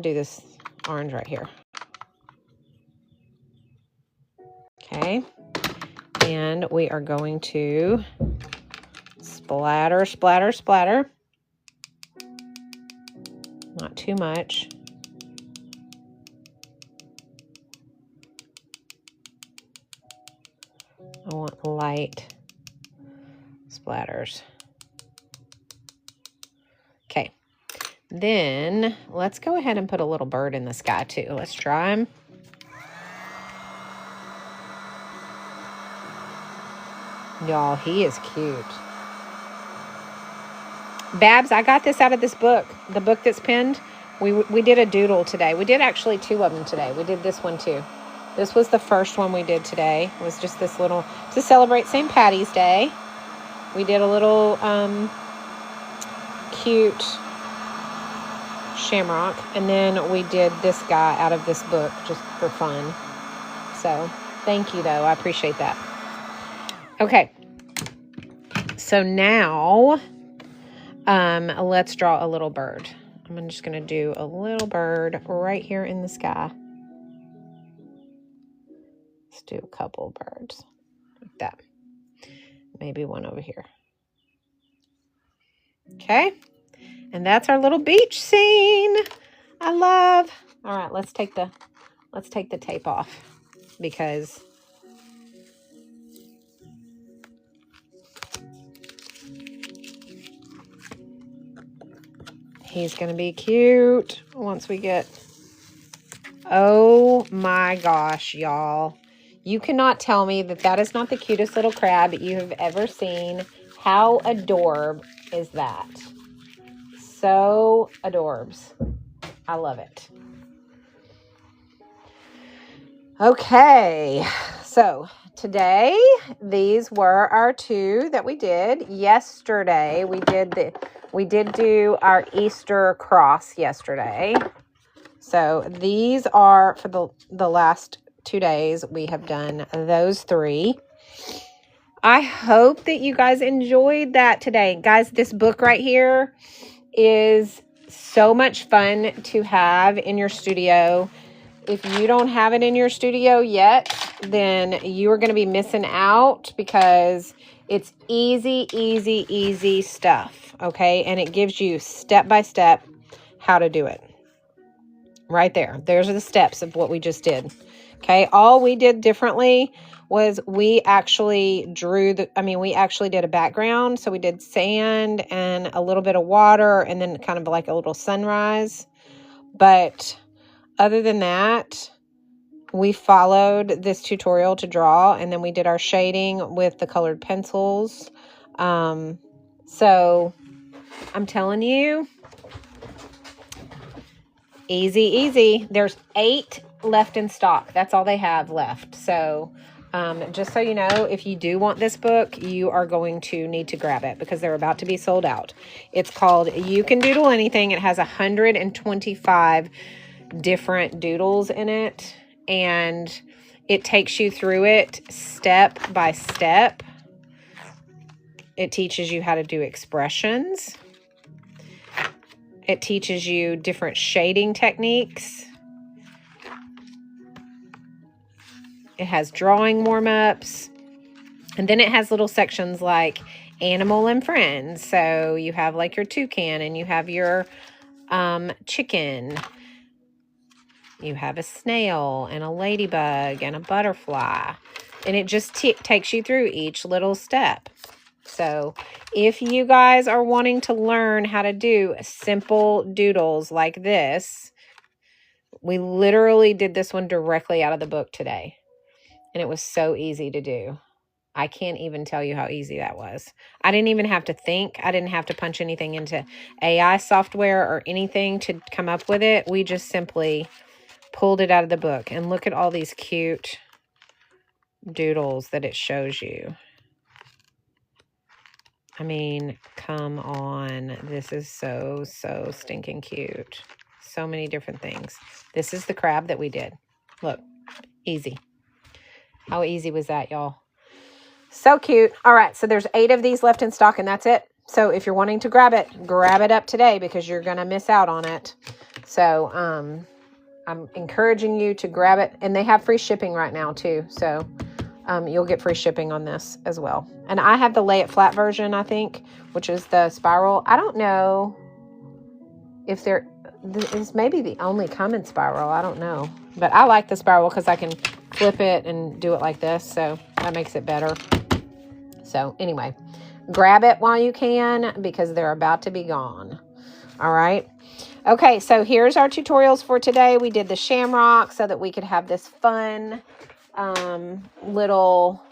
this orange right here. Okay. And we are going to splatter, splatter, splatter. Not too much. I want light splatters. Okay. Then let's go ahead and put a little bird in the sky too. Let's try him. Y'all, he is cute. Babs, I got this out of this book. The book that's pinned. We did a doodle today. We did actually 2 of them today. We did this one too. This was the first one we did today. It was just this little, to celebrate St. Paddys Day. We did a little cute shamrock. And then we did this guy out of this book just for fun. So thank you though. I appreciate that. Okay. So now let's draw a little bird. I'm just going to do a little bird right here in the sky. Let's do a couple birds like that. Maybe one over here. Okay. And that's our little beach scene. I love. All right, let's take the tape off because he's going to be cute once we get... Oh my gosh, y'all. You cannot tell me that that is not the cutest little crab you have ever seen. How adorable is that? So adorbs. I love it. Okay, so today these were our 2 that we did. Yesterday we did do our Easter cross yesterday. So these are for the last 2 days. We have done those 3. I hope that you guys enjoyed that today. Guys, this book right here is so much fun to have in your studio. If you don't have it in your studio yet, then you are going to be missing out because it's easy, easy, easy stuff. Okay. And it gives you step by step how to do it. Right there. There's the steps of what we just did. Okay. All we did differently was we actually we actually did a background. So we did sand and a little bit of water and then kind of like a little sunrise. But other than that, we followed this tutorial to draw, and then we did our shading with the colored pencils. So I'm telling you, easy, easy. There's 8 left in stock. That's all they have left. So Just so you know, if you do want this book, you are going to need to grab it because they're about to be sold out. It's called You Can Doodle Anything. It has 125 different doodles in it, and it takes you through it step by step. It teaches you how to do expressions. It teaches you different shading techniques. It has drawing warm-ups. And then it has little sections like animal and friends. So you have like your toucan, and you have your chicken. You have a snail and a ladybug and a butterfly. And it just takes you through each little step. So if you guys are wanting to learn how to do simple doodles like this, we literally did this one directly out of the book today. And it was so easy to do. I can't even tell you how easy that was. I didn't even have to think. I didn't have to punch anything into AI software or anything to come up with it. We just simply pulled it out of the book. And look at all these cute doodles that it shows you. I mean, come on. This is so stinking cute. So many different things. This is the crab that we did. Look, easy. How easy was that, y'all? So cute. All right, so there's 8 of these left in stock, and that's it. So if you're wanting to grab it up today because you're going to miss out on it. So I'm encouraging you to grab it. And they have free shipping right now, too. So you'll get free shipping on this as well. And I have the lay it flat version, I think, which is the spiral. I don't know if there is maybe the only come in spiral. I don't know. But I like the spiral because I can flip it and do it like this. So that makes it better. So anyway, grab it while you can because they're about to be gone. All right. Okay, so here's our tutorials for today. We did the shamrock so that we could have this fun little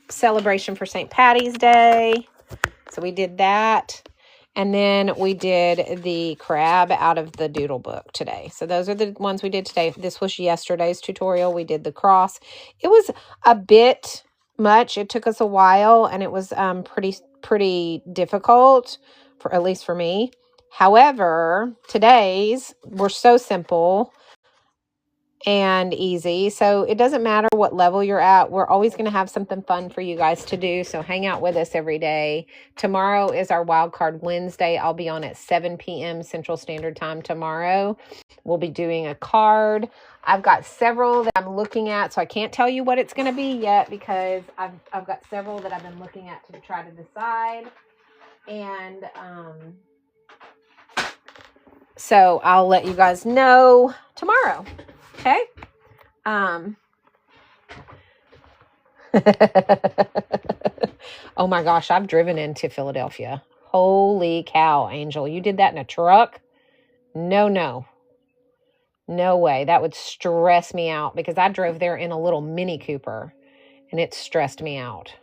celebration for St. Patty's Day. So we did that. And then we did the crab out of the doodle book today. So those are the ones we did today. This was yesterday's tutorial. We did the cross. It was a bit much. It took us a while, and it was pretty difficult, for at least for me. However, today's were so simple and easy. So it doesn't matter what level you're at. We're always going to have something fun for you guys to do. So hang out with us every day. Tomorrow is our Wild Card Wednesday. I'll be on at 7 p.m. Central Standard Time tomorrow. We'll be doing a card. I've got several that I'm looking at, so I can't tell you what it's going to be yet because I've got several that I've been looking at to try to decide. And so I'll let you guys know tomorrow. Okay. Oh my gosh, I've driven into Philadelphia. Holy cow, Angel. You did that in a truck? No way. That would stress me out because I drove there in a little Mini Cooper and it stressed me out.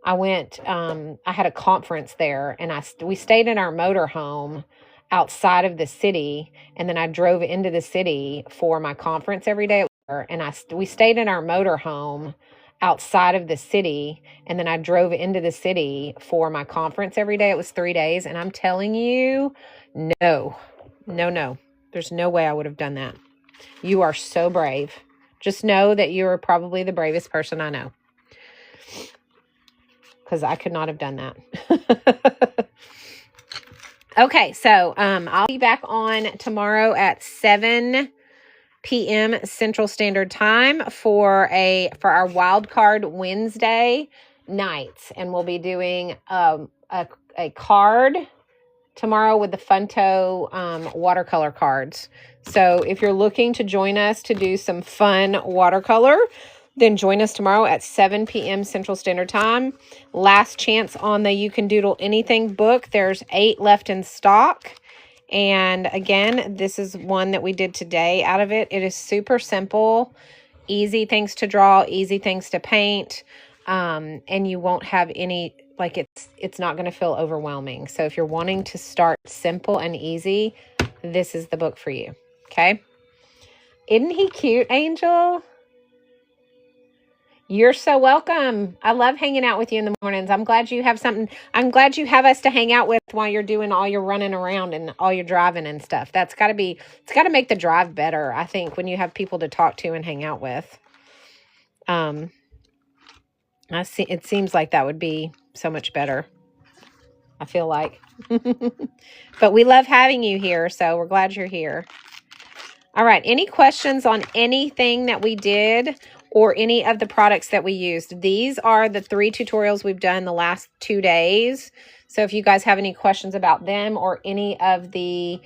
I went, I had a conference there and we stayed in our motorhome outside of the city, and then I drove into the city for my conference every day. And we stayed in our motorhome outside of the city, and then I drove into the city for my conference every day. It was 3 days, and I'm telling you, no. There's no way I would have done that. You are so brave. Just know that you are probably the bravest person I know, because I could not have done that. Okay, so I'll be back on tomorrow at 7 p.m. Central Standard Time for our Wild Card Wednesday nights, and we'll be doing a card tomorrow with the Funto watercolor cards. So if you're looking to join us to do some fun watercolor, then join us tomorrow at 7 p.m. Central Standard Time. Last chance on the You Can Doodle Anything book. There's 8 left in stock. And again, this is one that we did today out of it. It is super simple, easy things to draw, easy things to paint. And you won't have any, like it's not going to feel overwhelming. So if you're wanting to start simple and easy, this is the book for you. Okay. Isn't he cute, Angel? You're so welcome. I love hanging out with you in the mornings. I'm glad you have something. I'm glad you have us to hang out with while you're doing all your running around and all your driving and stuff. It's got to make the drive better, I think, when you have people to talk to and hang out with. It seems like that would be so much better. I feel like. But we love having you here, so we're glad you're here. All right. Any questions on anything that we did or any of the products that we used? These are the 3 tutorials we've done the last 2 days. So if you guys have any questions about them or any of the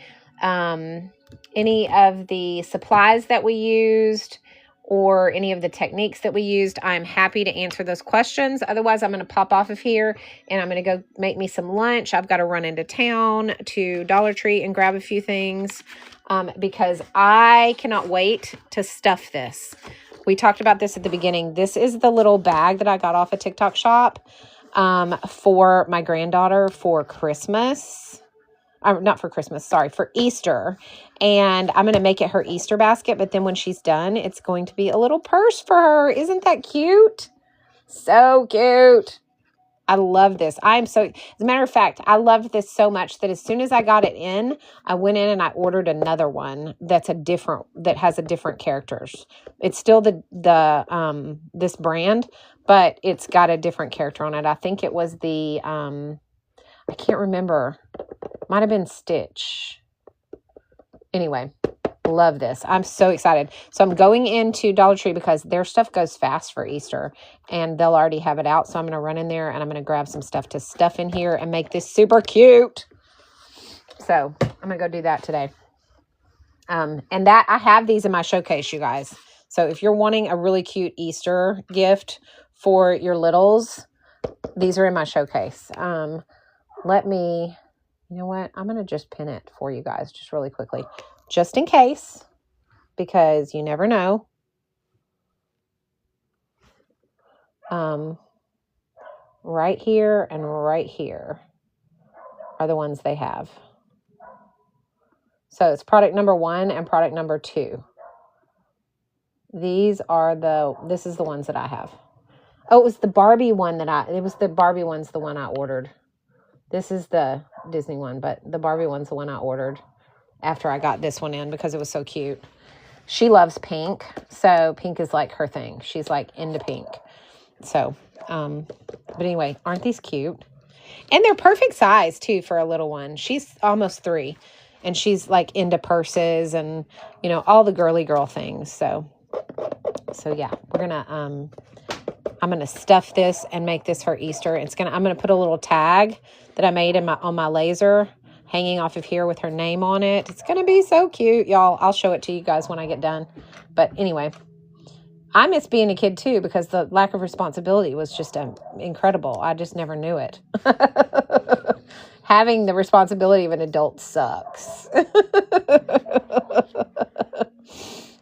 supplies that we used or any of the techniques that we used, I'm happy to answer those questions. Otherwise, I'm going to pop off of here and I'm going to go make me some lunch. I've got to run into town to Dollar Tree and grab a few things. Because I cannot wait to stuff this. We talked about this at the beginning. This is the little bag that I got off a TikTok shop for my granddaughter for Christmas. Not for Christmas, sorry, for Easter. And I'm going to make it her Easter basket. But then when she's done, it's going to be a little purse for her. Isn't that cute? So cute. I love this. As a matter of fact, I loved this so much that as soon as I got it in, I went in and I ordered another one that has a different characters. It's still this brand, but it's got a different character on it. I think it was I can't remember. Might have been Stitch. Anyway. Love this. I'm so excited. So I'm going into Dollar Tree because their stuff goes fast for Easter and they'll already have it out. So I'm going to run in there and I'm going to grab some stuff to stuff in here and make this super cute. So I'm going to go do that today. And that I have these in my showcase, you guys. So if you're wanting a really cute Easter gift for your littles, these are in my showcase. You know what? I'm going to just pin it for you guys just really quickly. Just in case, because you never know. Right here and right here are the ones they have. So it's product number 1 and product number 2. This is the ones that I have. Oh, it was the Barbie one the Barbie one's the one I ordered. This is the Disney one, but the Barbie one's the one I ordered after I got this one in because it was so cute. She loves pink, so pink is like her thing. She's like into pink. So, but anyway, aren't these cute? And they're perfect size too for a little one. She's almost 3 and she's like into purses and, all the girly girl things. So yeah, I'm going to stuff this and make this her Easter. I'm going to put a little tag that I made on my laser hanging off of here with her name on it. It's going to be so cute, y'all. I'll show it to you guys when I get done. But anyway, I miss being a kid too because the lack of responsibility was just incredible. I just never knew it. Having the responsibility of an adult sucks.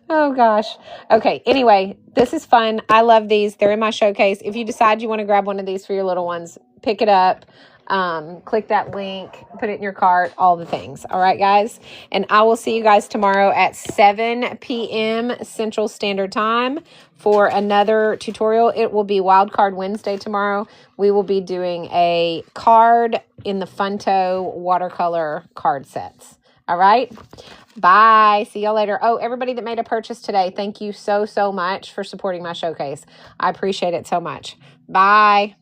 Oh, gosh. Okay. Anyway, this is fun. I love these. They're in my showcase. If you decide you want to grab one of these for your little ones, pick it up. Click that link, put it in your cart, all the things. All right, guys. And I will see you guys tomorrow at 7 p.m. Central Standard Time for another tutorial. It will be Wildcard Wednesday tomorrow. We will be doing a card in the Funto watercolor card sets. All right. Bye. See y'all later. Oh, everybody that made a purchase today, thank you so, so much for supporting my showcase. I appreciate it so much. Bye.